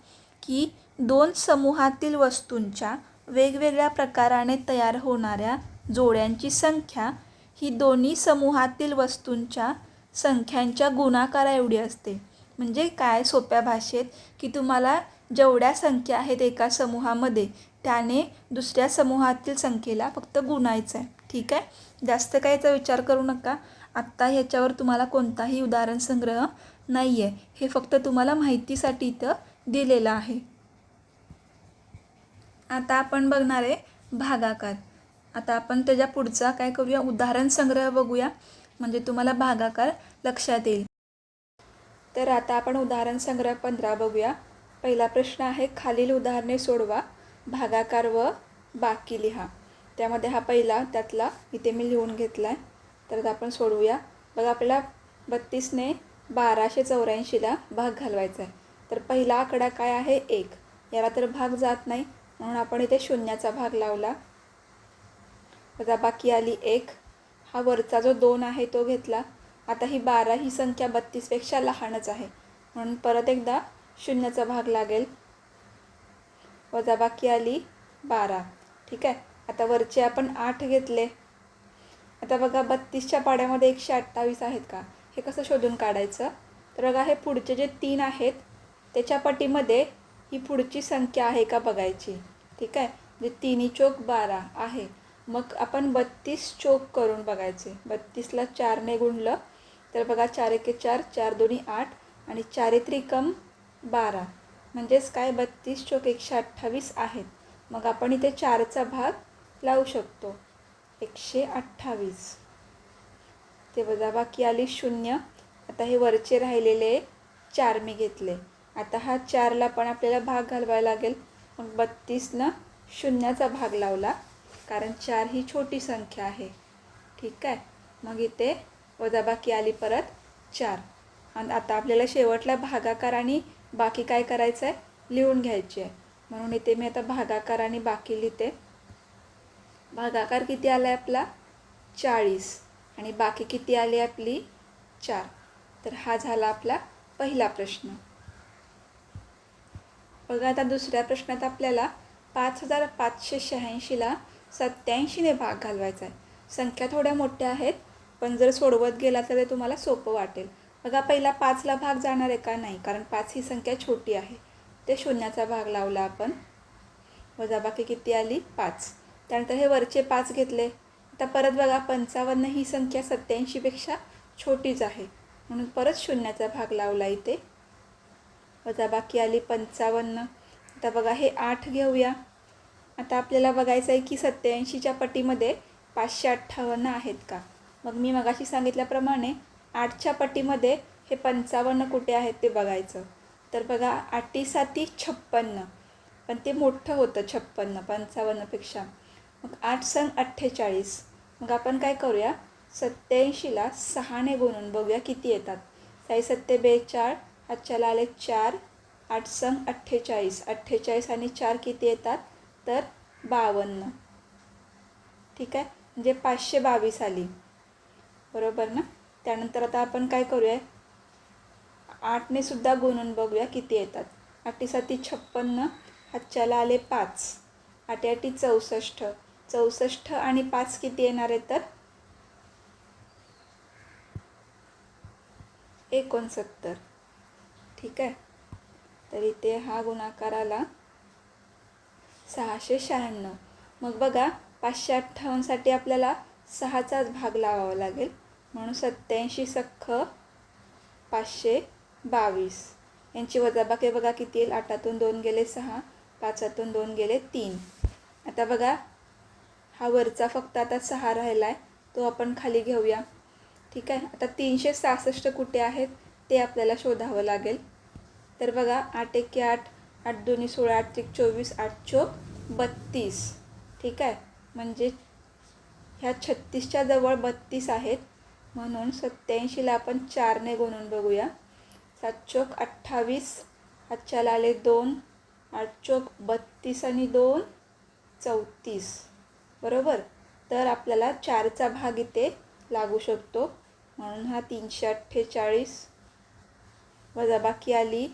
की 2 समूहातील वस्तूंच्या वेगवेगळ्या प्रकाराने तयार होणाऱ्या जोड्यांची संख्या ही दोन्ही समूहातील वस्तूंच्या संख्यांच्या गुणाकारा एवढी असते. म्हणजे काय, सोप्या भाषेत की तुम्हाला जेवढ्या संख्या आहेत एका समूहामध्ये त्याने दुसऱ्या समूहातील संख्येला फक्त गुणायचं आहे. ठीक आहे. जास्त काहीचा विचार करू नका. आत्ता ह्याच्यावर तुम्हाला कोणताही उदाहरण संग्रह नाही आहे. हे फक्त तुम्हाला माहितीसाठी इथं दिलेलं आहे. आता आपण बघणार आहे भागाकार. आता आपण त्याच्या पुढचा काय करूया, उदाहरण संग्रह बघूया, म्हणजे तुम्हाला भागाकार लक्षात येईल. तर आता आपण उदाहरण संग्रह 15 बघूया. पहिला प्रश्न आहे, खालील उदाहरणे सोडवा, भागाकार व बाकी लिहा. त्यामध्ये हा पहिला त्यातला इथे मी लिहून घेतला आहे. तर आता आपण सोडवूया. बघा, आपल्याला 32ने 1284ला भाग घालवायचा आहे. तर पहिला आकडा काय आहे? 1. याला तर भाग जात नाही म्हणून आपण इथे शून्याचा भाग लावला. वजाबाकी आली 1. हा वरचा जो 2 आहे तो घेतला. आता ही 12 ही संख्या 32पेक्षा लहानच आहे म्हणून परत एकदा शून्याचा भाग लागेल. वजाबाकी आली 12. ठीक आहे. आता वरचे आपण 8 घेतले. आता बघा, 32च्या पाड्यामध्ये 128 आहेत का, हे कसं शोधून काढायचं? तर बघा, हे पुढचे जे 3 आहेत त्याच्या पटीमध्ये ही पुढची संख्या आहे का बघायची. ठीक आहे. जे 3 चोक 12 आहे. मग आपण 32 चोक करून बघायचे. 32ला 4ने गुणलं तर बघा, 4 एके 4, 4 दोन्ही 8 आणि 4 त्रिकम 12. म्हणजेच काय, 32 चोक 128 आहेत. मग आपण इथे 4चा भाग लावू शकतो, 128. ते वजाबाकी आली 0. आता हे वरचे राहिलेले 4 मी घेतले. आता हा 4ला पण आपल्याला भाग घालवायला लागेल. मग 32ला शून्याचा भाग लावला कारण 4 ही छोटी संख्या आहे. ठीक आहे. मग इथे वजाबाकी आली परत 4. आणि आता आपल्याला शेवटला भागाकार आणि बाकी काय करायचं आहे, लिहून घ्यायची आहे. म्हणून इथे मी आता भागाकार आणि बाकी लिहिते. भागाकार किती आला आहे आपला? 40 आणि बाकी किती आली आपली 4. तर हा झाला आपला पहिला प्रश्न. बघा आता दुसऱ्या प्रश्नात आपल्याला 5586ला 87ने भाग घालवायचा आहे. संख्या थोड्या मोठ्या आहेत, पण जर सोडवत गेला तर ते तुम्हाला सोपं वाटेल. बघा पहिला 5ला भाग जाणार आहे का? नाही, कारण 5 ही संख्या छोटी आहे. ते शून्याचा भाग लावला आपण, वजाबाकी किती आली 5. त्यानंतर हे वरचे 5 घेतले. आता परत बघा 55 ही संख्या 87पेक्षा छोटीच आहे, म्हणून परत शून्याचा भाग लावला इथे, वजाबाकी आली 55. आता बघा हे 8 घेऊया. आता आपल्याला बघायचं आहे की 87च्या पटीमध्ये 558 आहेत का? मग मी मगाशी सांगितल्याप्रमाणे 8च्या पटीमध्ये हे 55 कुठे आहेत ते बघायचं. तर बघा 8 7 56, पण ते मोठं होतं 56 55पेक्षा. मग 8 संग 48. मग आपण काय करूया, 87ला 6ने गुणून बघूया किती येतात. 6 7 42, हातच्याला आले 4. 8 संग 48, 48 आणि 4 किती येतात तर 52. ठीक आहे, म्हणजे 522 आली, बरोबर ना. त्यानंतर आता आपण काय करूया, 8ने सुद्धा गुणून बघूया किती येतात. 8 7 56, हातच्याला आले 5. 8 8 64. 64 आणि 5 किती येणार आहे तर 69. ठीक आहे, तर इथे हा गुणाकार आला 696. मग बघा 558साठी आपल्याला 6चाच भाग लावावा लागेल, म्हणून 87 सख्ख 522. यांची वजाबाकी बघा किती येईल. 8तून 2 गेले 6, 5तून 2 गेले 3. आता बघा हा वरचा फक्त आता 6 राहिला आहे, तो आपण खाली घेऊया. ठीक आहे, आता 366 कुठे आहेत ते आपल्याला शोधावं लागेल. तर बघा 8 1 8, 8 2 16, 8 3 24, 8 4 32. ठीक आहे, म्हणजे ह्या 36च्या जवळ 32 आहेत, म्हणून 87ला आपण 4ने गुणून बघूया. 7 चोक 28, हातच्याला आले 2. 8 चोक 32 आणि 2 34, बरोबर. तर आपल्याला 4चा भाग इथे लागू शकतो, म्हणून हा 348. वजाबाकी आली,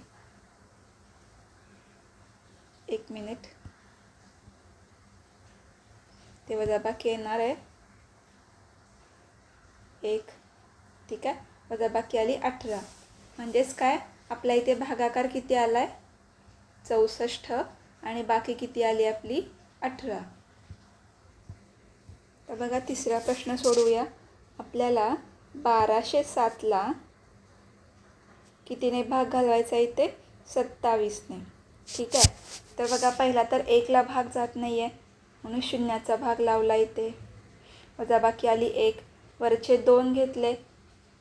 1 मिनिट, ते वजाबाकी येणार आहे 1. ठीक आहे, वजाबाकी आली 18. म्हणजेच काय, आपल्या इथे भागाकार किती आला आहे 64 आणि बाकी किती आली आपली 18. तर बघा तिसरा प्रश्न सोडवूया. आपल्याला 1207ला कितीने भाग घालवायचा इथे 27ने. ठीक आहे, तर बघा पहिला तर 1ला भाग जात नाही आहे, म्हणून शून्याचा भाग लावला इथे, वजाबाकी आली 1. वरचे 2 घेतले,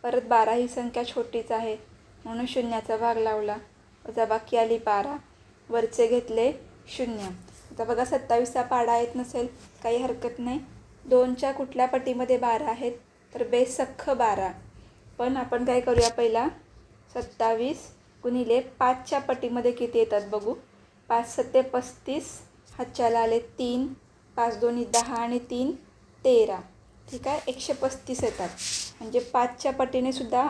परत 12 ही संख्या छोटीच आहे, म्हणून शून्याचा भाग लावला, वजाबाकी आली 12. वरचे घेतले 0. आता बघा 27चा पाडा येत नसेल काही हरकत नाही. 2च्या कुठल्या पटीमध्ये 12 आहेत तर बेस सख्ख 12. पण आपण काय करूया, पहिला 27 गुणिले 5च्या पटीमध्ये किती येतात बघू. 5 7 35, हातच्याला आले 3. 5 2 10 आणि 3 13. ठीक आहे, 135 येतात, म्हणजे 5च्या पटीने सुद्धा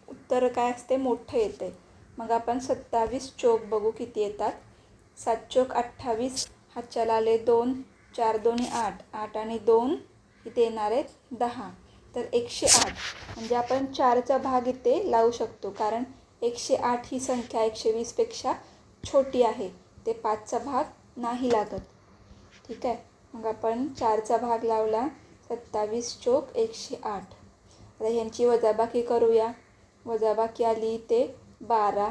उत्तर काय असते मोठं येते. मग आपण 27 चोक बघू किती येतात. 7 चोक 28, हातच्याला आले 2. 4 2 8, 8 आणि 2 इथे येणार आहेत 10. तर 108, म्हणजे आपण 4चा भाग इथे लावू शकतो, कारण 108 ही संख्या 120पेक्षा छोटी आहे, ते 5चा भाग नाही लागत. ठीक आहे, मग आपण 4चा भाग लावला, 27 चोक 108. आता ह्यांची वजाबाकी करूया. वजाबाकी आली इथे 12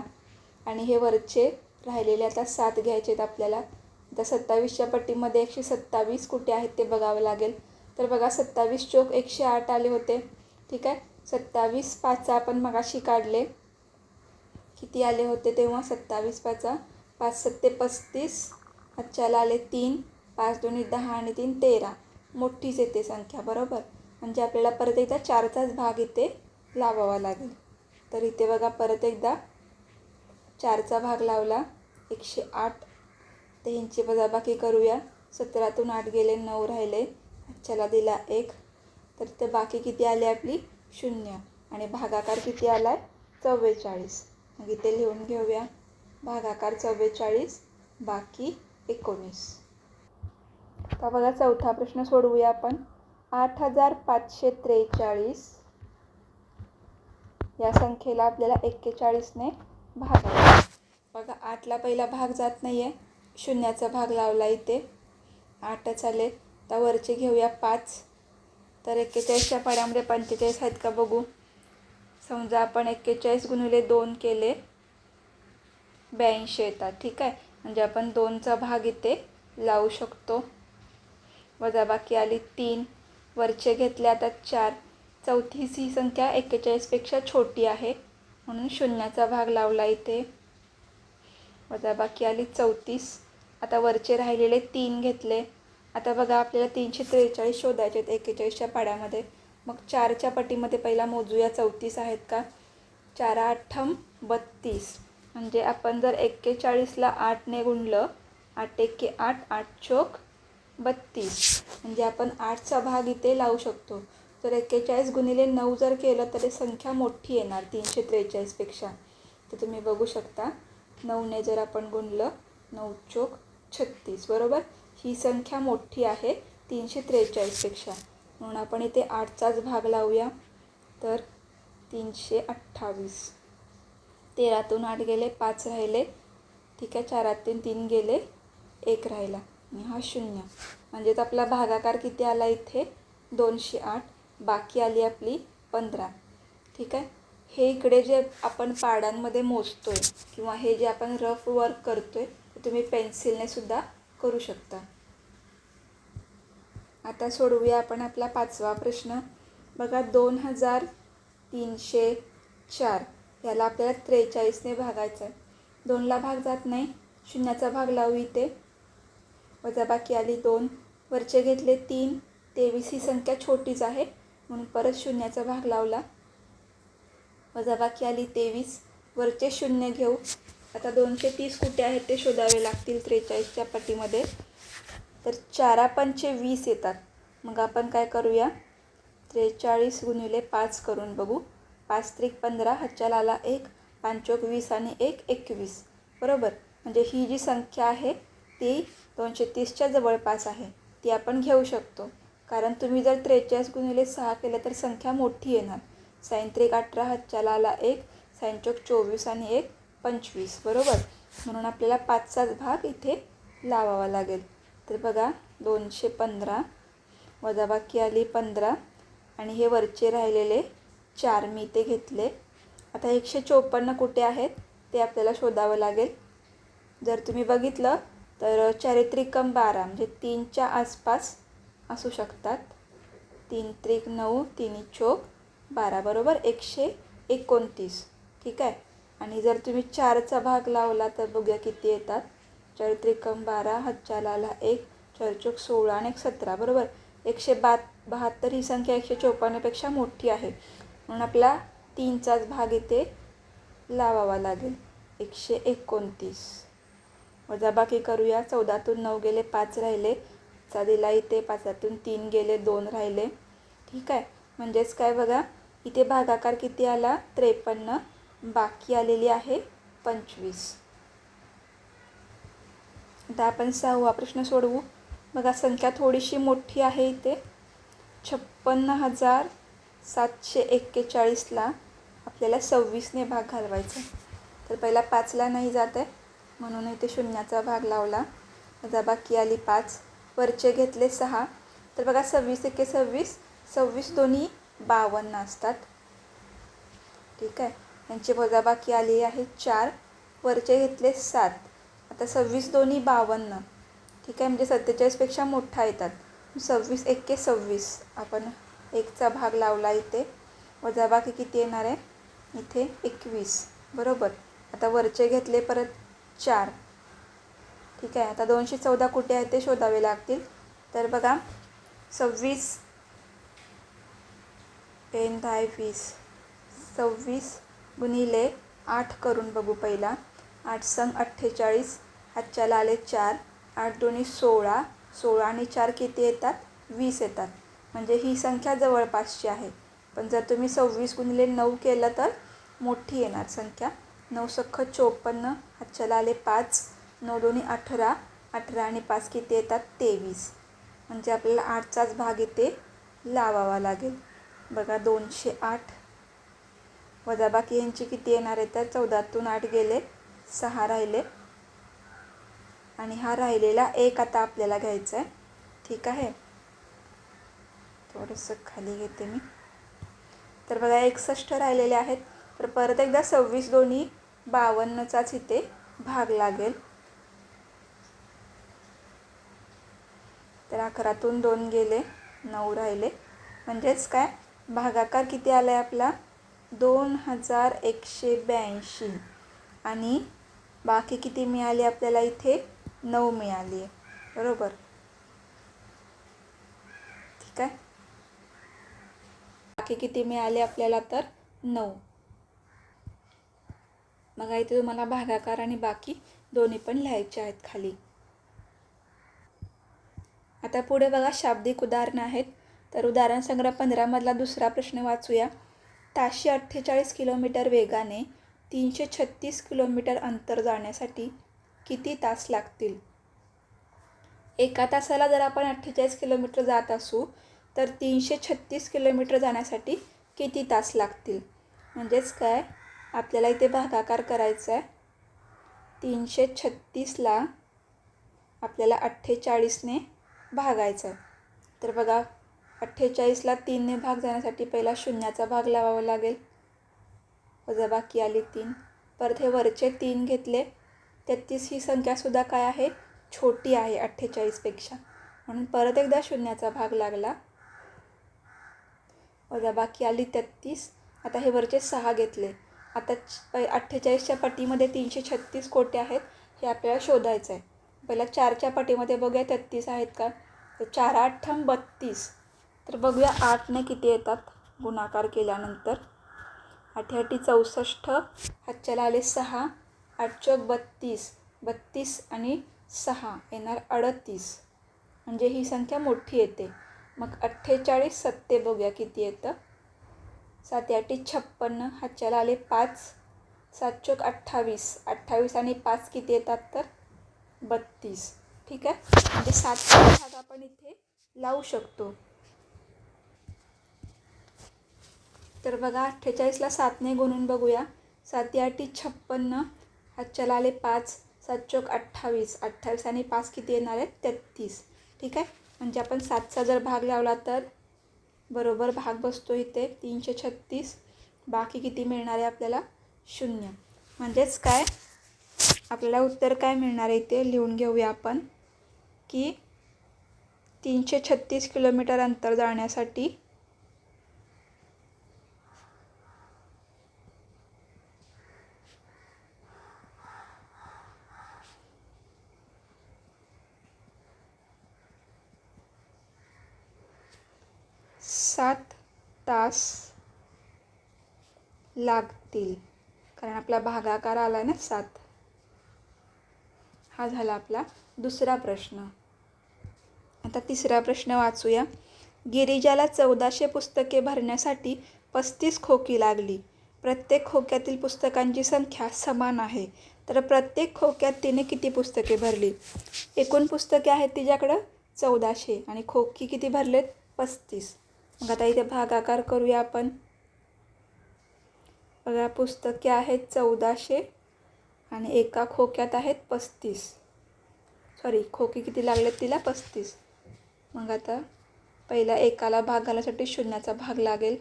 आणि हे वरचे राहिलेले आता 7 घ्यायचे आहेत आपल्याला. आता 27च्या पट्टीमध्ये 127 कुठे आहेत ते बघावं लागेल. तर बघा 27 चोक 108 आले होते. ठीक आहे, 27 5 आपण मगाशी काढले, किती आले होते तेव्हा 27 5, 5 7 35, हातच्याला आले 3. 5 2 10 आणि 3 13, मोठीच येते संख्या, बरोबर. म्हणजे आपल्याला परत एकदा 4चाच भाग इथे लावावा लागेल. तर इथे बघा परत एकदा 4चा भाग लावला 108. ते ह्यांची वजाबाकी करूया. 17तून 8 गेले 9 राहिले, हातच्याला दिला 1. तर ते बाकी किती आले आपली 0 आणि भागाकार किती आला आहे 44. मग इथे लिहून घेऊया भागाकार 44 बाकी 19. आता बघा चौथा प्रश्न सोडवूया आपण. 8543 या संख्येला आपल्याला 41ने भागायचं. बघा 8ला पहिला भाग जात नाही आहे, शून्याचा भाग लावला इथे 8च आले. आता वरचे घेऊया 5. तर 41च्या पाड्यामध्ये 45 आहेत का बघू. समजा आपण 41 गुणिले 2 केले 82 येतात. ठीक आहे, म्हणजे आपण 2चा भाग इथे लावू शकतो. वजाबाकी आली 3, वरचे घेतले आता 4. चौथी ही संख्या 41पेक्षा छोटी आहे म्हणून शून्याचा भाग लावला इथे. वजाबाकी आली 34. आता वरचे राहिलेले 3 घेतले. आता बघा आपल्याला 343 शोधायचे आहेत 41च्या पाड्यामध्ये. मग 4च्या पटीमध्ये पहिला मोजूया 34 आहेत का. 4 8 32. म्हणजे आपण जर 41ला 8ने गुणलं 8 1 8 8 चोक 32. म्हणजे आपण 8चा भाग इथे लावू शकतो. तर 41 गुणिले 9 जर केलं तर संख्या मोठी येणार 343पेक्षा. तर तुम्ही बघू शकता 9ने जर आपण गुणलं 9 चोक 36 बरोबर. ही संख्या मोठी आहे 343पेक्षा म्हणून आपण इथे 8चाच भाग लावूया. तर 328. 13तून 8 गेले 5 राहिले. ठीक आहे, 4तून 3 गेले 1 राहिला आणि हा 0. म्हणजेच आपला भागाकार किती आला इथे 208. बाकी आली आपली 15. ठीक आहे, हे इकडे जे आपण पाड्यांमध्ये मोजतोय किंवा हे जे आपण रफ वर्क करतोय ते तुम्ही पेन्सिलने सुद्धा करू शकता. आता सोडवूया आपण आपला 5वा प्रश्न. बघा 2304 याला आपल्याला 43ने भागायचं आहे. 2ला भाग जात नाही, शून्याचा भाग लावू इथे. वजाबाकी आली 2, वरचे घेतले 3. 23 ही संख्या छोटीच आहे म्हणून परत शून्याचा भाग लावला. वजाबाकी आली 23, वरचे 0 घेऊ. आता 230 कुठे आहेत ते शोधावे लागतील 43च्या पटीमध्ये. तर 4 पंचे 20 येतात. मग आपण काय करूया 43 गुणिले 5 करून बघू. 5 त्रिक 15, हातच्याला आला 1, 5 चोक 20 आणि 1 21 बरोबर. म्हणजे ही जी संख्या आहे ती 230च्या जवळपास आहे, ती आपण घेऊ शकतो. कारण तुम्ही जर 43 गुणिले 6 केलं तर संख्या मोठी येणार. 6 त्रिक 18, हातच्याला आला 1, 6 चोक 24 आणि 1 25 बरोबर. म्हणून आपल्याला 5चाच भाग इथे लावावा लागेल. तर बघा 215, वजाबाकी आली 15 आणि हे वरचे राहिलेले 4 मी इथे घेतले. आता 154 कुठे आहेत ते आपल्याला शोधावं लागेल. जर तुम्ही बघितलं तर 4 त्रिकम 12 म्हणजे 3च्या आसपास असू शकतात. 3 त्रिक 9, 3 चोक 12 बरोबर 129. ठीक आहे, आणि जर तुम्ही 4चा भाग लावला तर बघूया किती येतात. 4 त्रिकम 12, हातच्याला आला 1, 4 चोक 16 आणि 1 17 बरोबर. 172 ही संख्या 154पेक्षा मोठी आहे म्हणून आपला 3चाच भाग इथे लावावा लागेल 129. वजाबाकी करूया. 14तून 9 गेले 5 राहिले. चा दिला इथे 5तून 3 गेले 2 राहिले. ठीक आहे, म्हणजेच काय बघा इथे भागाकार किती आला 53, बाकी आलेली आहे 25. आता आपण 6वा प्रश्न सोडवू. बघा संख्या थोडीशी मोठी आहे इथे. 56,741ला आपल्याला 26ने भाग घालवायचा. तर पहिला 5ला नाही जात आहे म्हणून इथे शून्याचा भाग लावला. वजाबाकी आली 5, वरचे घेतले 6. तर बघा 26 1 26, 26 दोन्ही 52 असतात. ठीक आहे, यांची वजाबाकी आली आहे 4, वरचे घेतले 7. आता 26 दोन्ही 52. ठीक आहे, म्हणजे 47पेक्षा मोठा येतात. 26 1 26 आपण 1चा भाग लावला इथे. वजाबाकी किती येणार आहे इथे 21 बरोबर. आता वरचे घेतले परत 4. ठीक आहे, आता 214 कुठे आहे ते शोधावे लागतील. तर बघा 26 10 10 20, 26 गुणिले 8 करून बघू पहिला. 8 संग 48, हातच्याला आले 4, 8 दोन्ही 16, 16 आणि 4 किती येतात 20 येतात. म्हणजे ही संख्या जवळपासची आहे. पण जर तुम्ही 26 गुणिले 9 केलं तर मोठी येणार संख्या. 9 सख्ख 54, हातच्याला आले 5, 9 दोन्ही 18, 18 आणि 5 किती येतात 23. म्हणजे आपल्याला 8चाच भाग इथे लावावा लागेल. बघा 208 वजाबाकी यांची किती येणार आहे तर 14तून 8 गेले 6 राहिले आणि हा राहिलेला 1 आता आपल्याला घ्यायचा आहे. ठीक आहे, थोडंसं खाली घेते मी. तर बघा 61 राहिलेले आहेत. तर परत एकदा 26 दोन्ही 52चाच इथे भाग लागेल. तर 11तून 2 गेले 9 राहिले. म्हणजेच काय भागाकार किती आला आहे आपला 2182 आणि बाकी किती मिळाली आपल्याला इथे 9 मिळाली आहे. बरोबर, ठीक आहे. बाकी किती मिळाले आपल्याला तर 9. मग इथे तुम्हाला भागाकार आणि बाकी दोन्ही पण लिहायचे आहेत खाली. आता पुढे बघा शाब्दिक उदाहरणं आहेत. तर उदाहरण संग्रह 15 मधला दुसरा प्रश्न वाचूया. ताशी 48 किलोमीटर वेगाने 336 किलोमीटर अंतर जाण्यासाठी किती तास लागतील? एका तासाला जर आपण 48 किलोमीटर जात असू तर 336 किलोमीटर जाण्यासाठी किती तास लागतील? म्हणजेच काय आपल्याला इथे भागाकार करायचा आहे. 336ला आपल्याला 48ने भागायचं आहे. तर बघा 48ला 3ने भाग जाण्यासाठी पहिला शून्याचा भाग लावावा लागेल. वजाबाकी आली 3. परत हे वरचे 3 घेतले. 33 ही संख्यासुद्धा काय आहे छोटी आहे 48पेक्षा, म्हणून परत एकदा शून्याचा भाग लागला. वजाबाकी आली 33. आता हे वरचे 6 घेतले. आता 48च्या पटीमध्ये 336 कोटे आहेत हे आपल्याला शोधायचं आहे. पहिला 4च्या पटीमध्ये बघूया 33 आहेत का, तर 4 8 32. तर बघूया 8ने किती येतात गुणाकार केल्यानंतर. 8 8 64, हातच्याला आले 6, 8 चौक 32, 32 आणि 6 येणार 38. म्हणजे ही संख्या मोठी येते. मग 48 7 बघूया किती येतं. 7 8 56, हातच्याला आले 5, 7 चौक 28, 28 आणि 5 किती येतात तर 32. ठीक आहे, म्हणजे 7चा भाग आपण इथे लावू शकतो. तर बघा 48ला 7ने गुणून बघूया. 7 8 56, हातच्याला आले 5, 7 चौक 28, 28 आणि 5 किती येणार आहेत 33. ठीक आहे, म्हणजे आपण 7चा जर भाग लावला तर बरोबर भाग बसतो इथे 336. बाकी किती मिळणार आहे आपल्याला 0. म्हणजेच काय आपल्याला उत्तर काय मिळणार आहे ते लिहून घेऊया आपण की 336 किलोमीटर अंतर जाण्यासाठी सात तास लागतील. कारण आपला भागाकार आला ना 7. हा झाला आपला दुसरा प्रश्न. आता तिसरा प्रश्न वाचूया. गिरिजाला 1400 पुस्तके भरण्यासाठी 35 खोकी लागली. प्रत्येक खोक्यातील पुस्तकांची संख्या समान आहे. तर प्रत्येक खोक्यात तिने किती पुस्तके भरली? एकूण पुस्तके आहेत तिच्याकडं 1400 आणि खोकी किती भरलेत 35. मग आता इथे भागाकार करूया आपण. बघा पुस्तके आहेत 1400 आणि एका खोक्यात आहेत 35. सॉरी, खोकी किती लागलेत तिला 35. मग आता पहिला एकाला भाग घालण्यासाठी शून्याचा भाग लागेल.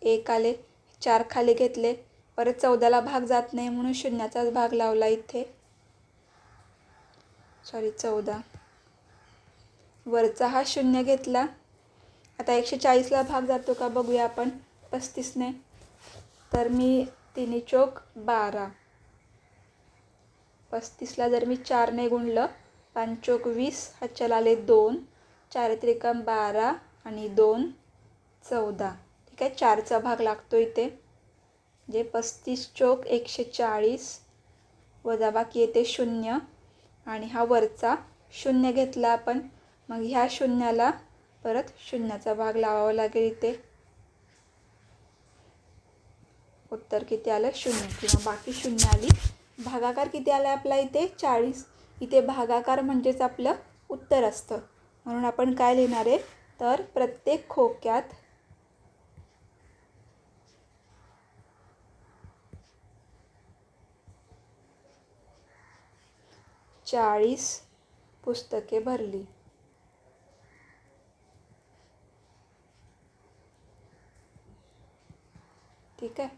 1 आले, 4 खाली घेतले. परत 14ला भाग जात नाही म्हणून शून्याचाच भाग लावला इथे. सॉरी 14. वरचा हा 0 घेतला. आता 140ला भाग जातो का बघूया आपण 35ने. तर मी 3 चौक 12. 35ला जर मी 4ने गुणलं 5 चौक 20, हातच्याला आले 2, 4 त्रिकम 12 आणि 2 14. ठीक आहे, 4चा भाग लागतो इथे. म्हणजे 35 चौक 140 वजाबाकी येते 0 आणि हा वरचा 0 घेतला आपण. मग ह्या शून्याला परत शून्याचा भाग लावावा लागेल इथे. उत्तर किती आलं? 0 किंवा बाकी 0 आली. भागाकार किती आला आपला इथे? 40. इथे भागाकार म्हणजेच आपलं उत्तर असतं. म्हणून आपण काय लिहिणार आहे? तर प्रत्येक खोक्यात 40 पुस्तके भरली. ठीक आहे.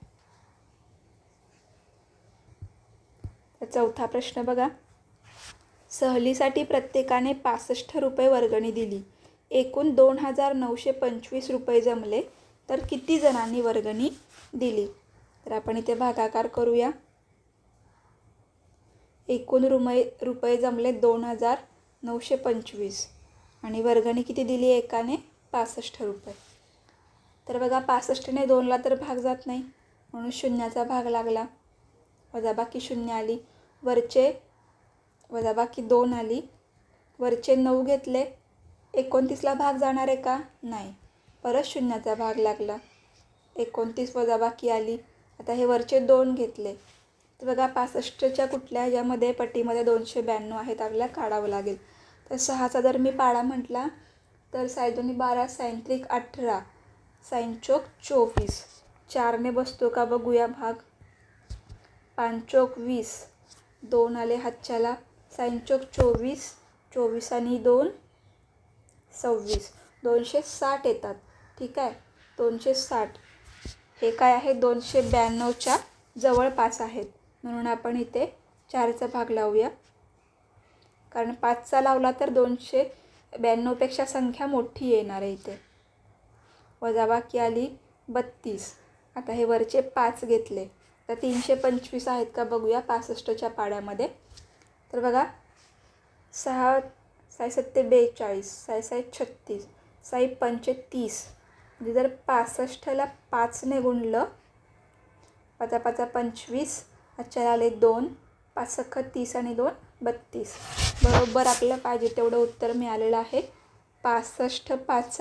चौथा प्रश्न बघा. सहलीसाठी प्रत्येकाने 65 रुपये वर्गणी दिली. एकूण 2,925 रुपये जमले तर किती जणांनी वर्गणी दिली? तर आपण इथे भागाकार करूया. एकूण रुपये जमले 2,925 आणि वर्गणी किती दिली एकाने? 65 रुपये. तर बघा 65ने 2ला तर भाग जात नाही, म्हणून शून्याचा भाग लागला. वजाबाकी 0 आली. वरचे वजाबाकी 2 आली. वरचे 9 घेतले. 29ला भाग जाणार आहे का? नाही. परत शून्याचा भाग लागला. 29 वजाबाकी आली. आता हे वरचे 2 घेतले. तर बघा 65च्या कुठल्या ह्याच्यामध्ये पट्टीमध्ये 292 आहेत, आपल्याला काढावं लागेल. तर 6चा जर मी पाडा म्हटला तर 6 2 12, 6 3 18, 6 4 24. 4ने बसतो का बघूया भाग. 5 चौक 20, 2 आले हातच्याला. 6 चौक 24, 24 आणि 2 26. 260 येतात. ठीक आहे. 260 हे काय आहे? 292च्या जवळपास आहेत, म्हणून आपण इथे 4चा भाग लावूया. कारण 5चा लावला तर 292पेक्षा संख्या मोठी येणार आहे इथे. वजाबाकी आली 32. आता हे वरचे 5 घेतले तर 325 आहेत का बघूया 65च्या पाड्यामध्ये. तर बघा 6 6 7 42, 6 6 36, 6 5 30. म्हणजे जर 65ला 5ने गुणलं, 5 5 25, अच्छा आले 2, 5 6 30 आणि 2 32. बरोबर आपल्याला पाहिजे तेवढं उत्तर मिळालेलं आहे. 65 5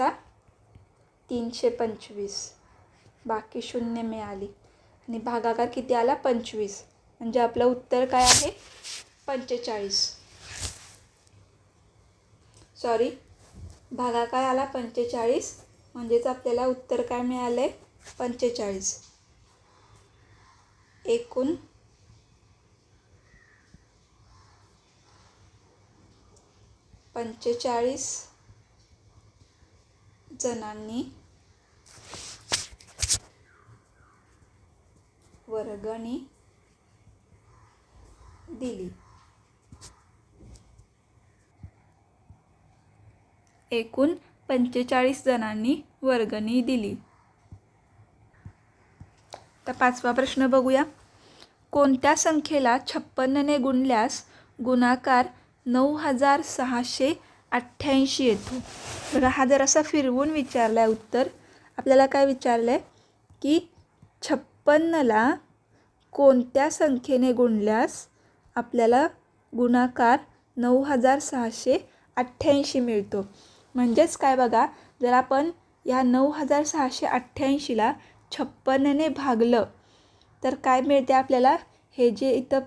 325, बाकी 0 मिळाली. आणि भागाकार किती आला? 25. म्हणजे आपलं उत्तर काय आहे? 45. सॉरी, भागाकार आला 45, म्हणजेच आपल्याला उत्तर काय मिळाले? 45. एकूण 45 जणांनी वर्गणी दिली. एकूण 45 जणांनी वर्गणी दिली. तर 5वा प्रश्न बघूया. कोणत्या संख्येला 56ने गुणल्यास गुणाकार 9,688 येतो? बघा हा जर असा फिरवून विचारला आहे उत्तर. आपल्याला काय विचारलं आहे की 56ला कोणत्या संख्येने गुणल्यास आपल्याला गुणाकार 9,688 मिळतो. म्हणजेच काय बघा, जर आपण या 9,688ला 56ने भागलं तर काय मिळते आपल्याला? हे जे इथं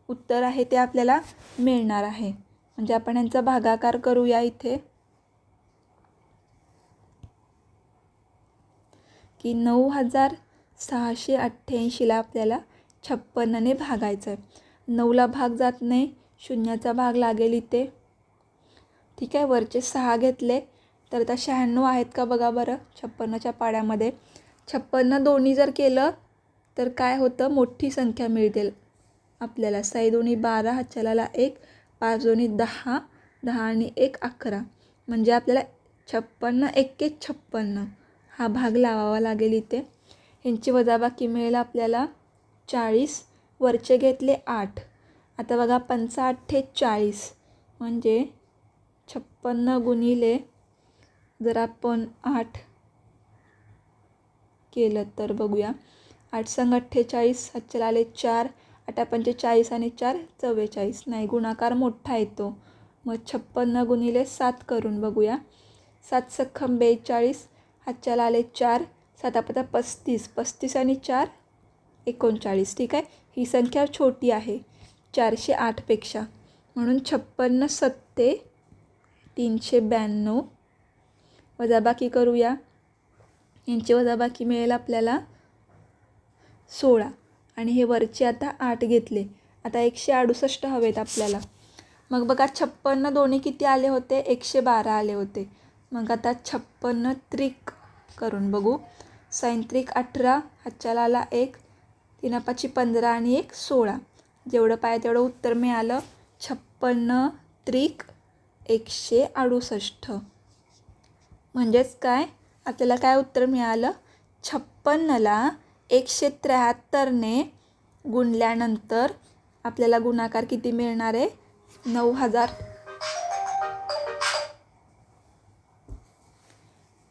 उत्तर आहे ते आपल्याला मिळणार आहे. म्हणजे आपण यांचा भागाकार करूया इथे की 9,688ला आपल्याला 56ने भागायचं आहे. 9ला भाग जात नाही, शून्याचा भाग लागेल इथे. ठीक आहे. वरचे 6 घेतले तर आता 96 आहेत का बघा बरं 56च्या पाड्यामध्ये. 56 दोन्ही जर केलं तर काय होतं? मोठी संख्या मिळते आपल्याला. 6 2 12, हातच्याला 1, 5 2 10, 10 आणि 1 11. म्हणजे आपल्याला 56 1 56 हा भाग लावावा लागेल इथे. ह्यांची वजाबाकी मिळेल आपल्याला 40. वरचे घेतले 8. आता बघा 5 8 40, म्हणजे 56 गुणिले जर आपण 8 केलं तर बघूया. 8 संग 48, हातच्याला आले 4, 8 5 40 आणि 4 44. नाही, गुणाकार मोठा येतो. मग 56 गुणिले 7 करून बघूया. 7 सख्खम 42, हातच्याला आले 4, 7 5 35, 35 आणि 4 39. ठीक आहे, ही संख्या छोटी आहे 408पेक्षा, म्हणून 56 सत्ते 392. वजाबाकी करूया. यांची वजाबाकी मिळेल आपल्याला 16 आणि हे वरचे आता 8 घेतले. आता 168 हवेत आपल्याला. मग बघा 56 दोन्ही किती आले होते? 112 आले होते. मग आता 56 त्रिक करून बघू. 6 त्रिक 18, हातच्याला आला 1, 3 5 15 आणि 1 16. जेवढं पाहिजे तेवढं उत्तर मिळालं. 56 त्रिक 168. म्हणजेच काय आपल्याला काय उत्तर मिळालं? 56ला 173ने गुणल्यानंतर आपल्याला गुणाकार किती मिळणार आहे? 9000.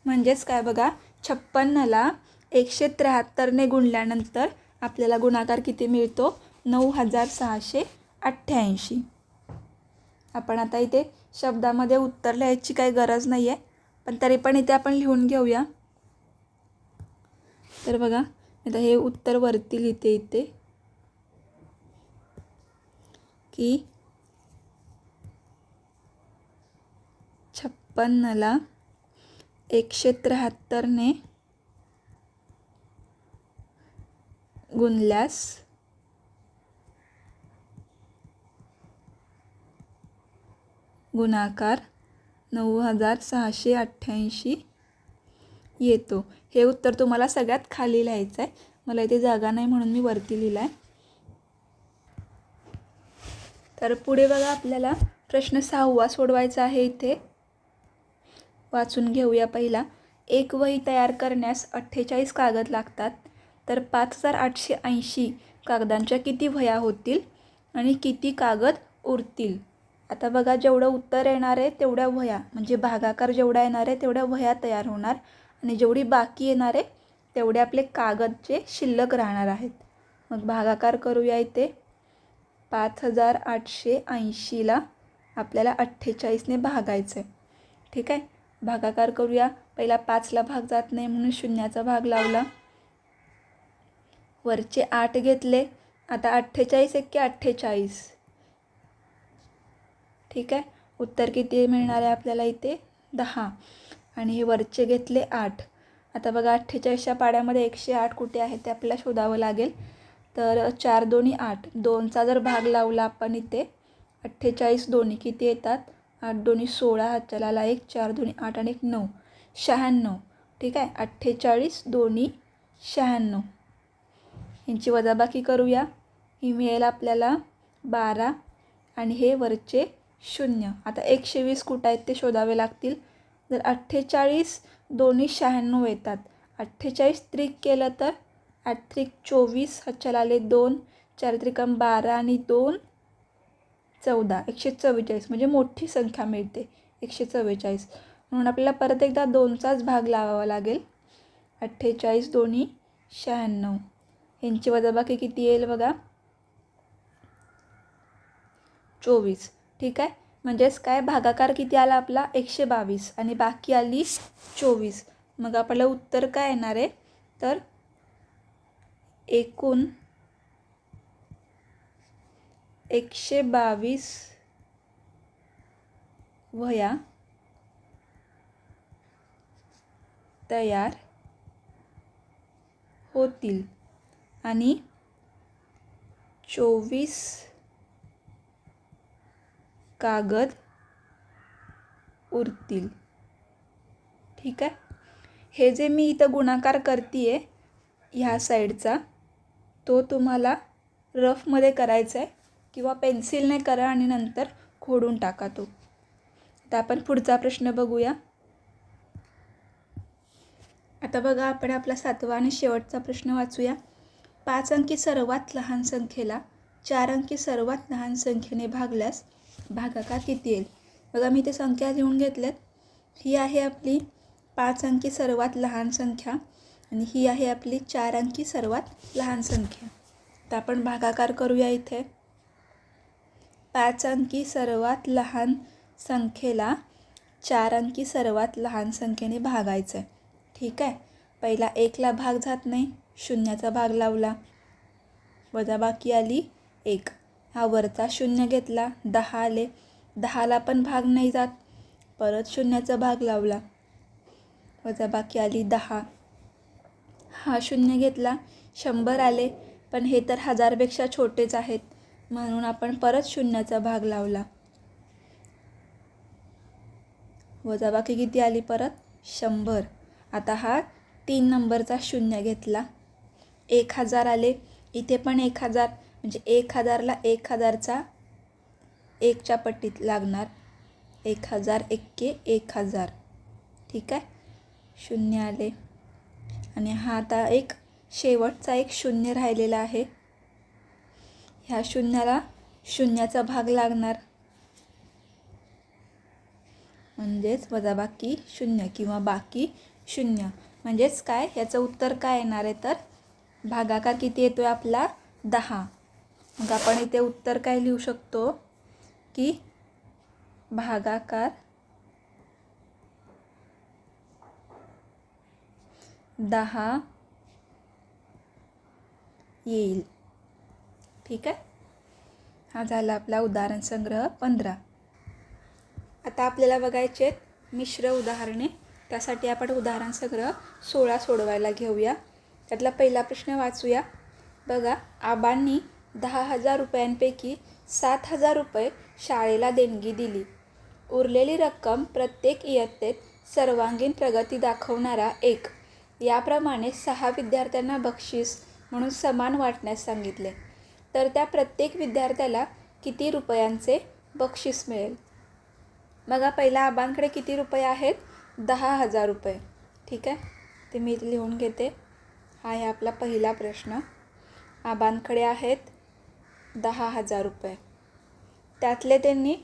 म्हणजेच काय बघा, 56ला 173ने गुणल्यानंतर आपल्याला गुणाकार किती मिळतो? 9688. आपण आता इथे शब्दामध्ये उत्तर लिहायची काही गरज नाही आहे, पण तरी पण इथे आपण लिहून घेऊया. तर बघा आता हे उत्तर वरती लिहिते इथे की 56ला 173ने गुणल्यास गुणाकार 9688 येतो. हे उत्तर तुम्हाला सगळ्यात खाली लिहायचं आहे. मला इथे जागा नाही म्हणून मी वरती लिहिलं आहे. तर पुढे बघा आपल्याला प्रश्न 6वा सोडवायचा आहे. इथे वाचून घेऊया. पहिला, एक वही तयार करण्यास 48 कागद लागतात, तर 5880 कागदांच्या किती वह्या होतील आणि किती कागद उरतील? आता बघा जेवढं उत्तर येणार आहे तेवढ्या वह्या, म्हणजे भागाकार जेवढा येणार आहे तेवढ्या वह्या तयार होणार आणि जेवढी बाकी येणार आहे तेवढे आपले कागद जे शिल्लक राहणार आहेत. मग भागाकार करूया. इथे 5880ला आपल्याला 48ने भागायचं आहे. ठीक आहे, भागाकार करूया. पहिला 5ला भाग जात नाही म्हणून शून्याचा भाग लावला. वरचे 8 घेतले. आता 48 एक्के 48. ठीक आहे, उत्तर किती मिळणार आहे आपल्याला इथे? 10. आणि हे वरचे घेतले 8. आता बघा 48च्या पाड्यामध्ये 108 कुठे आहे ते आपल्याला शोधावं लागेल. तर 4 दोन्ही 8, 2चा जर भाग लावला आपण इथे 48 दोन्ही किती येतात? 8 दोन्ही 16, हातच्याला 1, 4 दोन्ही 8 आणि 1 9, 96. ठीक आहे, 48 दोन्ही 96. यांची वजाबाकी करूया. ही मिळेल आपल्याला 12 आणि हे वरचे 0. आता 120 कुठं आहेत ते शोधावे लागतील. जर 48 दोन्ही 96 येतात. 48 त्रिक केलं तर 8 त्रिक 24, हातच्याला आले 2, 4 त्रिकम 12 आणि 2 14, 144. म्हणजे मोठी संख्या मिळते 144. म्हणून आपल्याला परत एकदा 2चाच भाग लावावा लागेल. 48 दोन्ही 96. यांची वजाबाकी किती येईल बघा? 24. ठीक आहे, म्हणजेच काय भागाकार किती आला आपला? 122 आणि बाकी आली 24. मग आपल्याला उत्तर काय येणार आहे? तर एकूण 122 वह्या तयार होतील आणि 24 कागद उरतील. ठीक आहे, हे जे मी इथं गुणाकार करते ह्या साईडचा तो तुम्हाला रफमध्ये करायचा आहे किंवा पेन्सिलने करा आणि नंतर खोडून टाका तो. आता आपण पुढचा प्रश्न बघूया. आता बघा आपण आपला 7वा आणि शेवटचा प्रश्न वाचूया. 5 अंकी सर्वात लहान संख्येला 4 अंकी सर्वात लहान संख्येने भागल्यास भागाकार किती येईल? बघा मी ते संख्या लिहून घेतल्यात. ही आहे आपली 5 अंकी सर्वात लहान संख्या आणि ही आहे आपली 4 अंकी सर्वात लहान संख्या. तर आपण भागाकार करूया. इथे 5 अंकी सर्वात लहान संख्येला 4 अंकी सर्वात लहान संख्येने भागायचं आहे. ठीक आहे. पहिला 1ला भाग जात नाही, शून्याचा भाग लावला, वजाबाकी आली 1. हा वरचा शून्य घेतला, 10 आले, 10ला पण भाग नाही जात, परत शून्याचा भाग लावला, वजाबाकी आली 10. हा शून्य घेतला, 100 आले, पण हे तर 1000पेक्षा छोटेच आहेत, म्हणून आपण परत शून्याचा भाग लावला, वजाबाकी किती आली परत 100. आता हा 3 नंबरचा शून्य घेतला, 1000 आले, इथे पण 1000, म्हणजे 1000ला 1000चा 1च्या पट्टीत लागणार, 1000 एक्के 1000. ठीक आहे. शून्य आले आणि हा आता एक शेवटचा एक शून्य राहिलेला आहे. ह्या शून्याला शून्याचा भाग लागणार, म्हणजेच वजाबाकी 0 किंवा बाकी 0. म्हणजेच काय, याचं उत्तर काय येणार आहे, तर भागाकार किती येतो आहे आपला 10. मग आपण इथे उत्तर काय लिहू शकतो की भागाकार 10 येईल. ठीक आहे. हा झाला आपला उदाहरण संग्रह 15. आता आपल्याला बघायचे आहेत मिश्र उदाहरणे. त्यासाठी आपण उदाहरण संग्रह 16 सोडवायला घेऊया. त्यातला पहिला प्रश्न वाचूया. बघा, आबांनी 10,000 रुपयांपैकी 7,000 रुपये शाळेला देणगी दिली. उरलेली रक्कम प्रत्येक इयत्तेत सर्वांगीण प्रगती दाखवणारा 1 याप्रमाणे 6 विद्यार्थ्यांना बक्षीस म्हणून समान वाटण्यास सांगितले. तर त्या प्रत्येक विद्यार्थ्याला किती रुपयांचे बक्षीस मिळेल? बघा, पहिला आबांकडे किती रुपये आहेत? 10,000 रुपये. ठीक आहे, ते मी लिहून घेते. हा आहे आपला पहिला प्रश्न. आबांकडे आहेत 10,000 रुपये. त्यातले त्यांनी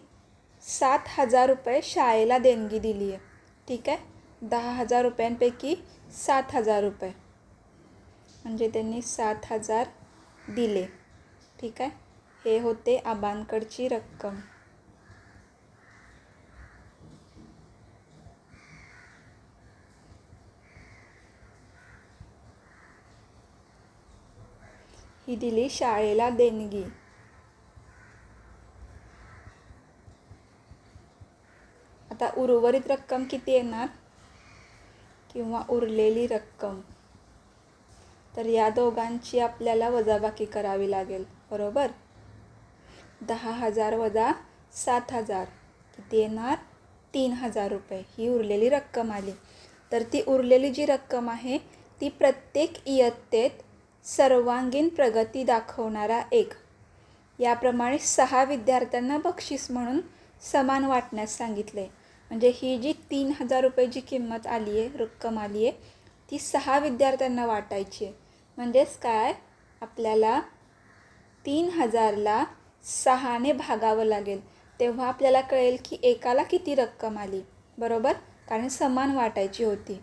7,000 रुपये शाळेला देणगी दिली आहे. ठीक आहे. 10,000 रुपयांपैकी 7,000 रुपये म्हणजे त्यांनी 7,000 दिले. ठीक आहे. हे होते आबांकडची रक्कम. ही दिली शाळेला देणगी. आता उर्वरित रक्कम किती येणार किंवा उरलेली रक्कम, तर या दोघांची आपल्याला वजाबाकी करावी लागेल. बरोबर. 10,000 वजा 7,000 किती येणार? 3,000 रुपये. ही उरलेली रक्कम आली. तर ती उरलेली जी रक्कम आहे ती प्रत्येक इयत्तेत सर्वांगीण प्रगती दाखवणारा 1 याप्रमाणे 6 विद्यार्थ्यांना बक्षीस म्हणून समान वाटण्यास सांगितले. म्हणजे ही जी 3,000 रुपये जी किंमत आली आहे, रक्कम आली आहे, ती 6 विद्यार्थ्यांना वाटायची आहे. म्हणजेच काय, आपल्याला 3,000ला 6ने भागावं लागेल. तेव्हा आपल्याला कळेल की एकाला किती रक्कम आली. बरोबर, कारण समान वाटायची होती.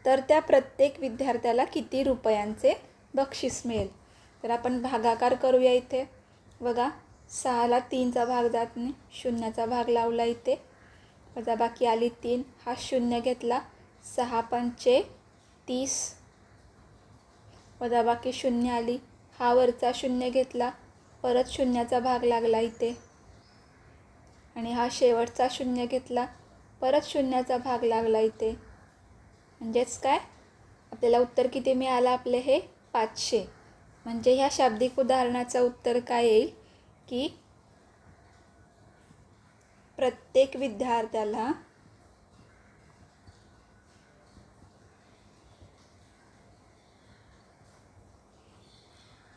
तर त्या प्रत्येक विद्यार्थ्याला किती रुपयांचे बक्षीस मिळेल. तर आपण भागाकार करूया. इथे बघा, 6ला 3चा भाग जात नाही, शून्याचा भाग लावला इथे, वजाबाकी आली 3. हा शून्य घेतला, 6 पंचे 30, वजाबाकी 0 आली. हा वरचा शून्य घेतला, परत शून्याचा भाग लागला इथे, आणि हा शेवटचा शून्य घेतला, परत शून्याचा भाग लागला इथे. म्हणजेच काय, आपल्याला उत्तर किती मिळालं आपले? हे 500. म्हणजे ह्या शाब्दिक उदाहरणाचं उत्तर काय येईल की प्रत्येक विद्यार्थ्याला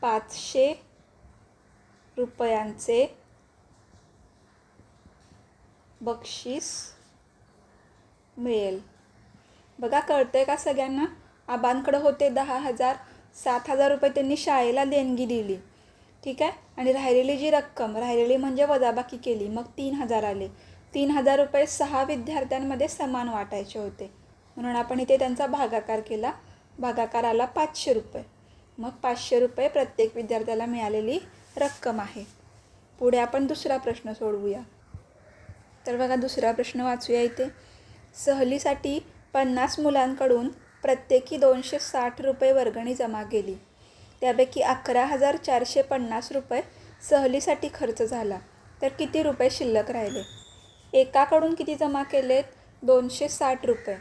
₹500 बक्षीस मिळेल. बघा, कळतंय का सगळ्यांना? आबांकडे होते 10,000, 7,000 रुपये त्यांनी शाळेला देणगी दिली. ठीक आहे. आणि राहिलेली जी रक्कम, राहिलेली म्हणजे वजाबाकी केली, मग 3,000 आले. 3,000 रुपये 6 विद्यार्थ्यांमध्ये समान वाटायचे होते, म्हणून आपण इथे त्यांचा भागाकार केला. भागाकार आला 500 रुपये. मग 500 रुपये प्रत्येक विद्यार्थ्याला मिळालेली रक्कम आहे. पुढे आपण दुसरा प्रश्न सोडवूया. तर बघा दुसरा प्रश्न वाचूया इथे. सहलीसाठी 50 मुलांकडून प्रत्येकी 260 रुपये वर्गणी जमा केली. त्यापैकी 11,450 रुपये सहलीसाठी खर्च झाला. तर किती रुपये शिल्लक राहिले? एकाकडून किती जमा केलेत? 260 रुपये.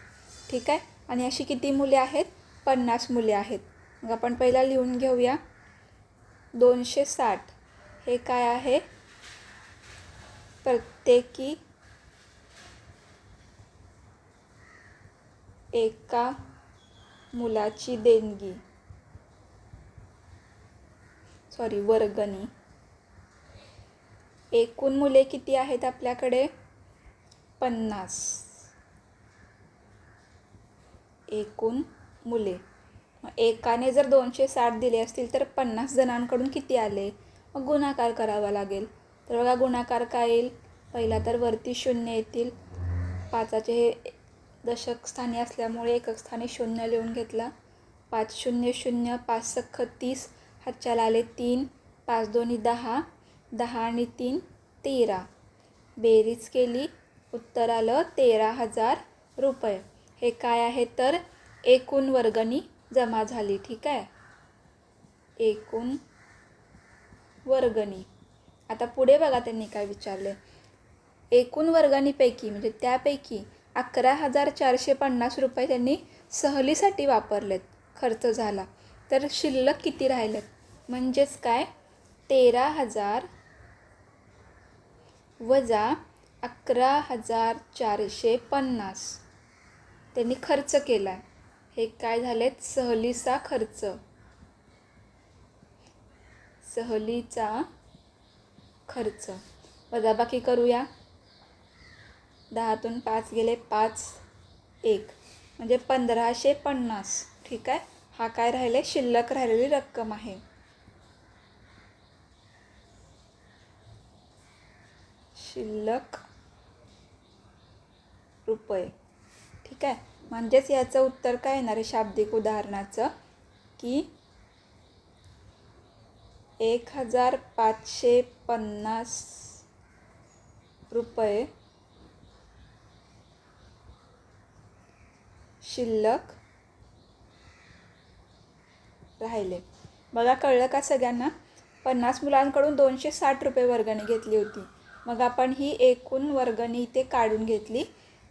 ठीक आहे. आणि अशी किती मुले आहेत? 50 मुले आहेत. मग आपण पहिला लिहून घेऊया. 260 हे काय आहे? प्रत्येकी एका मुलाची देणगी, वर्गणी. एकूण मुले किती आहेत आपल्याकडे? 50. एकूण मुले. मग एकाने जर 260 दिले असतील तर 50 जणांकडून किती आले? मग गुणाकार करावा लागेल. तर बघा गुणाकार काय येईल? पहिला तर वरती शून्य येतील. 5चे हे दशक स्थानी असल्यामुळे एकक स्थानी शून्य लिहून घेतला. 5 0 0, 5 सख्ख 30, हातच्याला आले 3, 5 दोन्ही 10, 10 आणि 3 13. बेरीज केली, उत्तर आलं 13,000 रुपये. हे काय आहे? तर एकूण वर्गणी जमा झाली. ठीक आहे. एकूण वर्गणी. आता पुढे बघा त्यांनी काय विचारले. एकूण वर्गणीपैकी म्हणजे त्यापैकी 11,450 रुपये त्यांनी सहलीसाठी वापरलेत, खर्च झाला. तर शिल्लक किती राहिलेत? म्हणजेच काय? 13,000 वजा 11,450 त्यांनी खर्च केला आहे. हे काय झालेत? सहलीचा खर्च. सहलीचा खर्च. वजाबाकी करूया. 10तून 5 गेले, 5 1 म्हणजे 1,550. ठीक आहे. हा काय राहिले? शिल्लक राहिलेली रक्कम आहे. शिल्लक रुपये. ठीक आहे. म्हणजेच याचं उत्तर काय येणार आहे शाब्दिक उदाहरणाचं? की 1,550 रुपये शिल्लक राहिले. बघा कळलं का सगळ्यांना? 50 मुलांकडून 260 रुपये वर्गणी घेतली होती. मग आपण ही एकूण वर्गणी इथे काढून घेतली.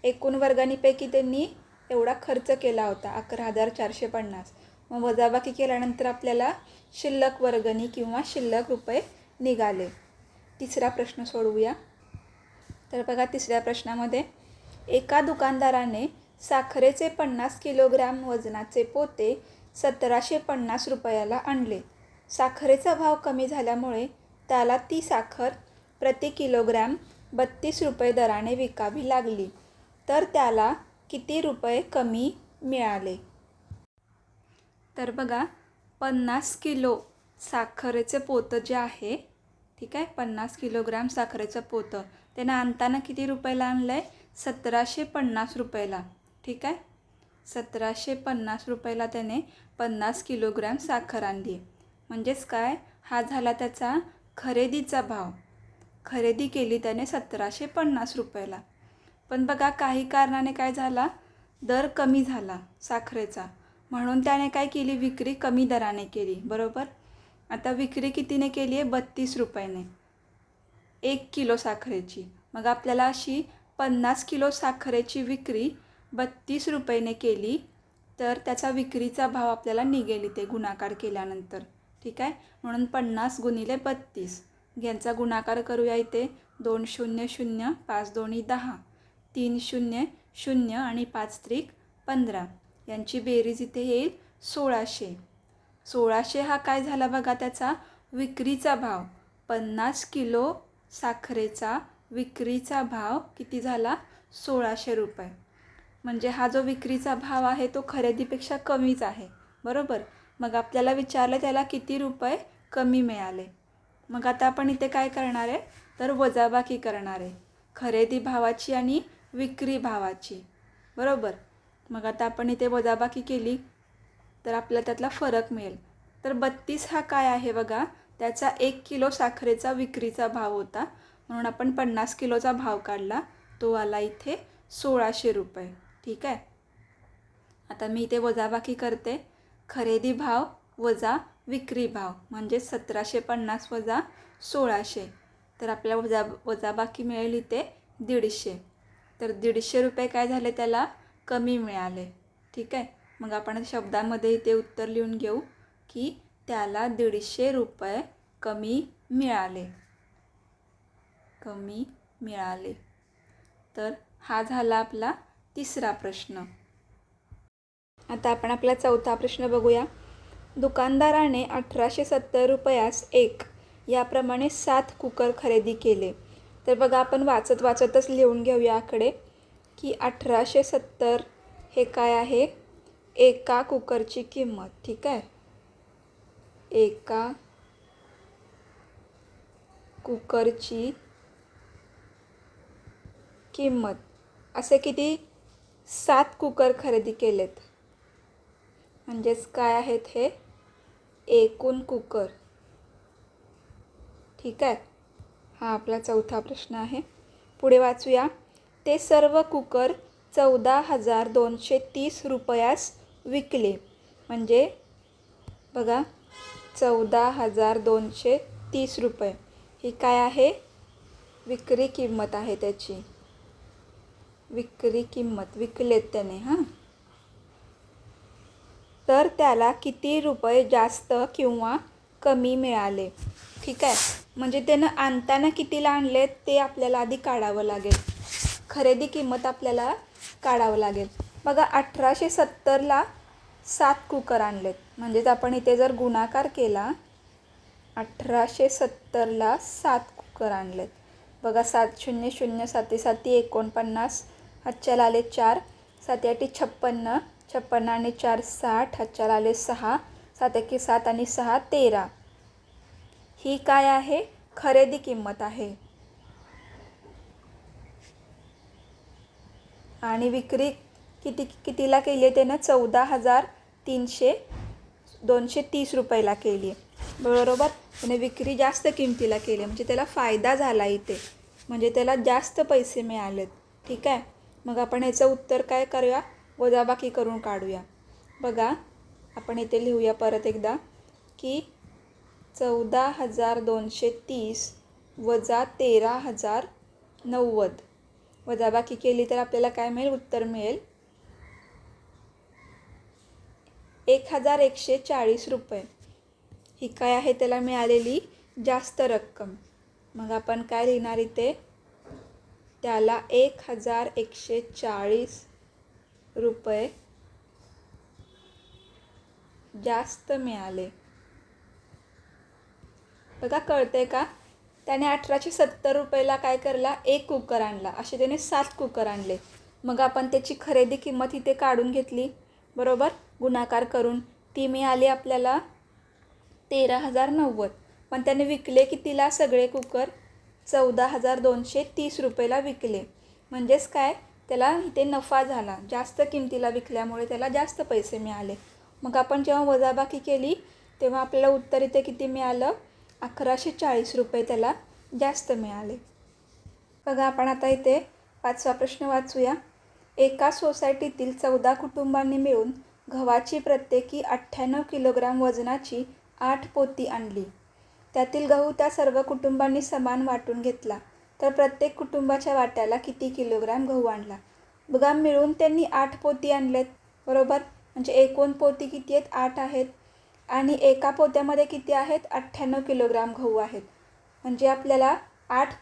एकूण वर्गणीपैकी त्यांनी एवढा खर्च केला होता 11,450. मग वजाबाकी केल्यानंतर आपल्याला शिल्लक वर्गणी किंवा शिल्लक रुपये निघाले. तिसरा प्रश्न सोडवूया. तर बघा तिसऱ्या प्रश्नामध्ये एका दुकानदाराने साखरेचे 50 किलोग्रॅम वजनाचे पोते 1,750 रुपयाला आणले. साखरेचा भाव कमी झाल्यामुळे त्याला ती साखर प्रति किलोग्रॅम 32 रुपये दराने विकावी लागली. तर त्याला किती रुपये कमी मिळाले? तर बघा 50 किलो साखरेचं पोतं जे आहे, ठीक आहे, 50 किलोग्रॅम साखरेचं पोतं त्यानं आणताना किती रुपयाला आणलं आहे? 1,750 रुपयाला. ठीक आहे. 1,750 रुपयाला त्याने 50 किलोग्रॅम साखर आणली. म्हणजेच काय? हा झाला त्याचा खरेदीचा भाव. खरेदी केली त्याने 1,750 रुपयाला. पण बघा काही कारणाने काय झाला? दर कमी झाला साखरेचा. म्हणून त्याने काय केली? विक्री कमी दराने केली. बरोबर. आता विक्री कितीने केली आहे? 32 रुपयाने 1 किलो साखरेची. मग आपल्याला अशी 50 किलो साखरेची विक्री 32 रुपयाने केली तर त्याचा विक्रीचा भाव आपल्याला निघेल इथे गुणाकार केल्यानंतर. ठीक आहे. म्हणून 50 गुणिले 32 यांचा गुणाकार करूया इथे. 2 0 0, 5 दोन्ही 10, 3 0 0 आणि 5 त्रिक 15. यांची बेरीज इथे येईल 1,600. 1,600 हा काय झाला बघा त्याचा विक्रीचा भाव. 50 किलो साखरेचा विक्रीचा भाव किती झाला? 1,600 रुपये. म्हणजे हा जो विक्रीचा भाव आहे तो खरेदीपेक्षा कमीच आहे. बरोबर. मग आपल्याला विचारलं त्याला किती रुपये कमी मिळाले. मग आता आपण इथे काय करणार आहे? तर वजाबाकी करणार आहे खरेदी भावाची आणि विक्री भावाची. बरोबर. मग आता आपण इथे वजाबाकी केली तर आपल्याला त्यातला फरक मिळेल. तर 32 हा काय आहे बघा? त्याचा 1 किलो साखरेचा विक्रीचा भाव होता. म्हणून आपण 50 किलोचा भाव काढला. तो आला इथे 1600 रुपये. ठीक आहे. आता मी इथे वजाबाकी करते. खरेदी भाव वजा विक्री भाव म्हणजे 1750 वजा 1600. तर आपल्याला वजाबाकी मिळेल इथे 150. तर 150 रुपये काय झाले त्याला कमी मिळाले. ठीक आहे. मग आपण शब्दामध्ये इथे उत्तर लिहून घेऊ की त्याला 150 रुपये कमी मिळाले. कमी मिळाले. तर हा झाला आपला तिसरा प्रश्न. आता आपण आपला चौथा प्रश्न बघूया. दुकानदाराने 1870 रुपयास एक याप्रमाणे 7 कुकर खरेदी केले. तर बघा आपण वाचतच लिहून घेऊया आकडे की 1870 हे काय आहे एका कुकरची किंमत. ठीक आहे. एका कुकरची किंमत. असे किती 7 कुकर खरेदी केलेत म्हणजेच काय आहेत हे एकूण कुकर. ठीक आहे. हा आपला चौथा प्रश्न आहे. पुढे वाचूया. ते सर्व कुकर 14,230 रुपयास विकले. म्हणजे बघा 14,230 रुपये ही काय आहे विक्री किंमत आहे त्याची. विक्री किंमत विकलेत त्याने. हां. तर त्याला किती रुपये जास्त किंवा कमी मिळाले. ठीक आहे. म्हणजे त्यानं आणताना कितीला आणलेत ते आपल्याला आधी काढावं लागेल. खरेदी किंमत आपल्याला काढावं लागेल. बघा 1870ला 7 कुकर आणलेत. म्हणजेच आपण इथे जर गुणाकार केला 1870ला 7 कुकर आणलेत. बघा 7 0 0 7 7 49 हातच्याला आले 4 7 8 56 56 आणि 4 60 हातच्याला आले 6 7 1 7 आणि 6 13. ही काय आहे खरेदी किंमत आहे. आणि विक्री कितीला केली आहे त्यानं 14,230 रुपयाला केली आहे. बरोबर. त्याने विक्री जास्त किमतीला केली म्हणजे त्याला फायदा झाला इथे. म्हणजे त्याला जास्त पैसे मिळालेत. ठीक आहे. मग आपण याचं उत्तर काय करूया वजाबाकी करून काढूया. बघा आपण इथे लिहूया परत एकदा की 14,230 वजा 13,090 वजाबाकी केली तर आपल्याला काय मिळेल उत्तर मिळेल 1,140 रुपये. ही काय आहे त्याला मिळालेली जास्त रक्कम. मग आपण काय लिहिणार इथे त्याला 1,140 रुपये जास्त मिळाले. बघा कळतंय का. त्याने 1870 रुपयाला काय करला एक कुकर आणला. असे त्याने 7 कुकर आणले. मग आपण त्याची खरेदी किंमत इथे काढून घेतली. बरोबर. गुणाकार करून ती मिळाली आपल्याला 13,090. पण त्याने विकले कितीला सगळे कुकर 14,230 रुपयाला विकले. म्हणजेच काय त्याला इथे नफा झाला. जास्त किमतीला विकल्यामुळे त्याला जास्त पैसे मिळाले. मग आपण जेव्हा वजाबाकी केली तेव्हा आपल्याला उत्तर इथे किती मिळालं 1,140 रुपये त्याला जास्त मिळाले. बघा आपण आता इथे 5वा प्रश्न वाचूया. एका सोसायटीतील 14 कुटुंबांनी मिळून गव्हाची प्रत्येकी 98 किलोग्राम वजनाची 8 पोती आणली. त्यातील गहू त्या सर्व कुटुंबांनी समान वाटून घेतला. तर प्रत्येक कुटुंबाच्या वाट्याला किती किलोग्राम गहू आणला. बघा मिळून त्यांनी 8 पोती आणलेत. बरोबर. म्हणजे एकूण पोती किती आहेत 8 आहेत. आणि एका पोत्यामध्ये किती आहेत 98 किलोग्राम गहू आहेत. म्हणजे आपल्याला 8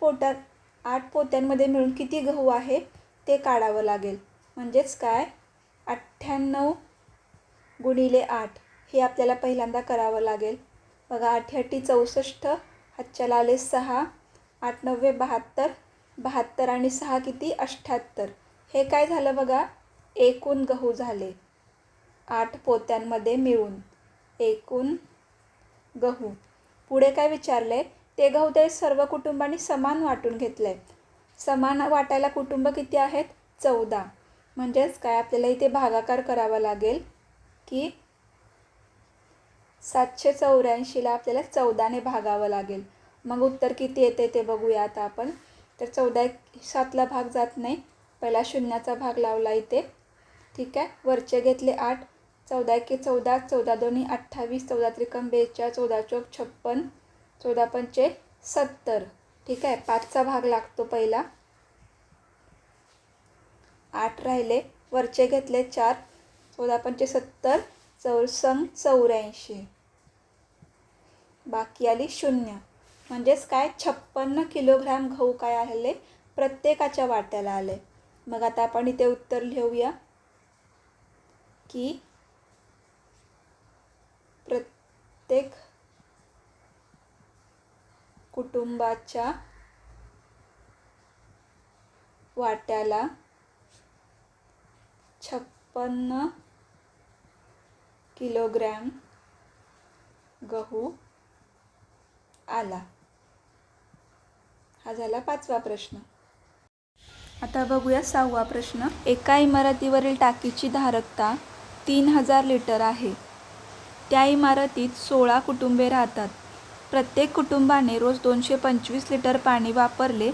पोत्यांमध्ये मिळून किती गहू आहे ते काढावं लागेल. म्हणजेच काय 98 गुणिले 8 हे आपल्याला पहिल्यांदा करावं लागेल. बघा 8 8 64 हातच्याला आले 6 8 9 72 72 आणि 6 किती 78. हे काय झालं बघा एकूण गहू झाले 8 पोत्यांमध्ये मिळून एकूण गहू. पुढे काय विचारले ते गहू ते सर्व कुटुंबांनी समान वाटून घेतले. समान वाटायला कुटुंब किती आहेत 14. म्हणजेच काय आपल्याला इथे भागाकार करावा लागेल की 784ला आपल्याला 14ने भागावं लागेल. मग उत्तर किती येते ते बघूया आता आपण. तर 14/7ला भाग जात नाही, पहिला शून्याचा भाग लावला इथे. ठीक आहे. वरचे घेतले 8, 14×14, 14×2 28, 14×3 42, 14×4 56, 14×5 70. ठीक आहे. 5चा भाग लागतो पहिला. 8 राहिले, वरचे घेतले 4, 14×5 70, 4×84. बाकी आली 0. म्हणजेच काय 56 किलोग्राम गहू काय आले प्रत्येकाच्या वाट्याला आले. मग आता आपण इथे उत्तर लिहूया की प्रत्येक कुटुंबाच्या वाट्याला 56 किलोग्रॅम गहू आला. हा झाला 5वा प्रश्न. आता बघूया 6वा प्रश्न. एका इमारतीवरील टाकीची धारकता 3000 लिटर आहे. त्या इमारतीत 16 कुटुंबे राहतात. प्रत्येक कुटुंबाने रोज 225 लिटर पाणी वापरले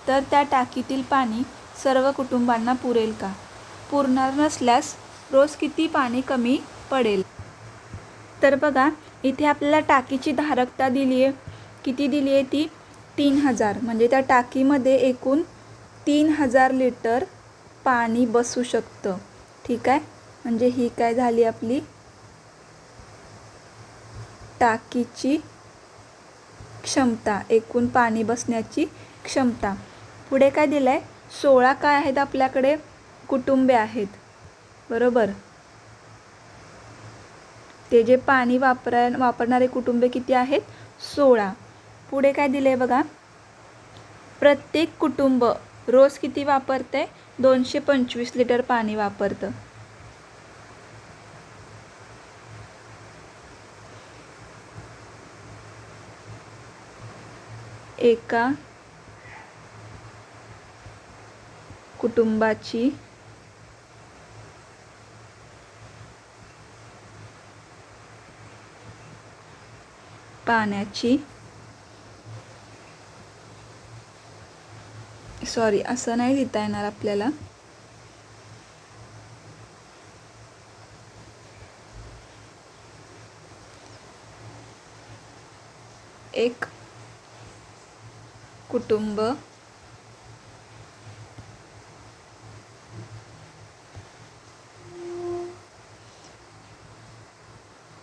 तर त्या टाकीतील पाणी सर्व कुटुंबांना पुरेल का? पुरणार नसल्यास रोज किती पाणी कमी पडेल? तर बघा, इथे आपल्याला टाकीची धारकता दिली आहे. किती दिली आहे ती? 3000. म्हणजे त्या टाकीमध्ये एकूण 3000 लिटर पाणी बसू शकतं. ठीक आहे. म्हणजे ही काय झाली आपली टाकीची क्षमता, एकूण पाणी बसण्याची क्षमता. पुढे काय दिलं आहे? 16 काय आहेत आपल्याकडे? कुटुंबे आहेत. बरोबर. ते जे पाणी वापरणारे कुटुंबे किती आहेत? 16. पुढे काय दिलं आहे बघा, प्रत्येक कुटुंब रोज किती वापरते? 225 लिटर पाणी वापरतं. एका कुटुंबाची पाण्याची असं नाही लिहिता येणार आपल्याला. एक कुटुंब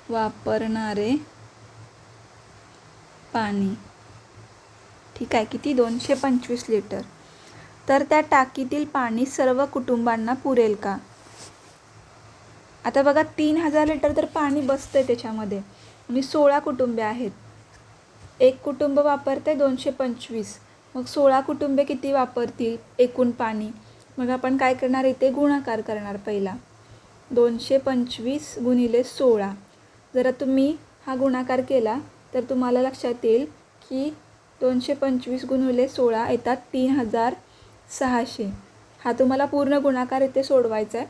वापरणारे पाणी. ठीक आहे. किती? 225 लिटर. तर त्या टाकीतील पाणी सर्व कुटुंबांना पुरेल का? आता बघा, 3000 लिटर तर पाणी बसतंय त्याच्यामध्ये आणि 16 कुटुंबे आहेत. एक कुटुंब वापरते 225. मग 16 कुटुंबे किती वापरतील एकूण पाणी? मग आपण काय करणार? इथे गुणाकार करणार पहिला. 225 गुणिले 16. जरा तुम्ही हा गुणाकार केला तर तुम्हाला लक्षात येईल की 225 गुणिले 16 येतात 3600. हा तुम्हाला पूर्ण गुणाकार इथे सोडवायचा आहे.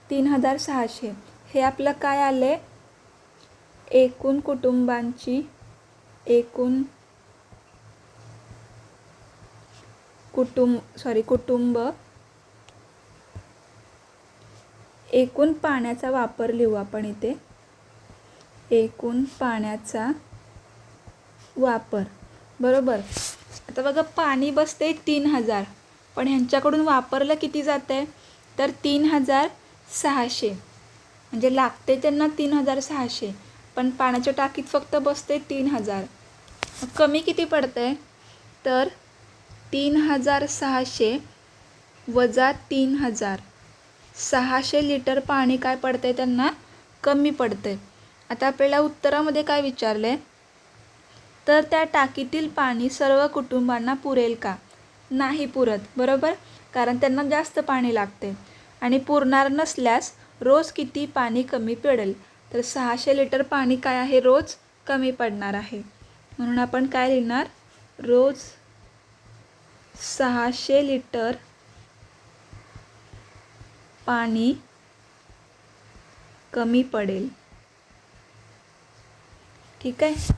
3600 हे आपलं काय आले? एकूण कुटुंबांची कुटुंब एकूण पाण्याचा वापर लिहू आपण इथे. एकूण पाण्याचा वापर. बरोबर. आता बघा, पाणी बसते 3000, पण ह्यांच्याकडून वापरलं किती जाते? तर 3600. म्हणजे लागते त्यांना 3600, पण पाण्याच्या टाकीत फक्त बसते 3000. कमी किती पडतंय? तर 3600 वजा 3000, 600 लिटर पाणी काय पडतंय त्यांना? कमी पडतंय. आता आपल्याला उत्तरामध्ये काय विचारलं आहे? तर त्या टाकीतील पाणी सर्व कुटुंबांना पुरेल का? नाही पुरत. बरोबर. कारण त्यांना जास्त पाणी लागते. आणि पुरणार नसल्यास रोज किती पाणी कमी पडेल? तर 600 लिटर पाणी काय आहे? रोज कमी पडणार आहे. म्हणून आपण काय लिहिणार? रोज 600 लिटर पाणी कमी पडेल. ठीक आहे.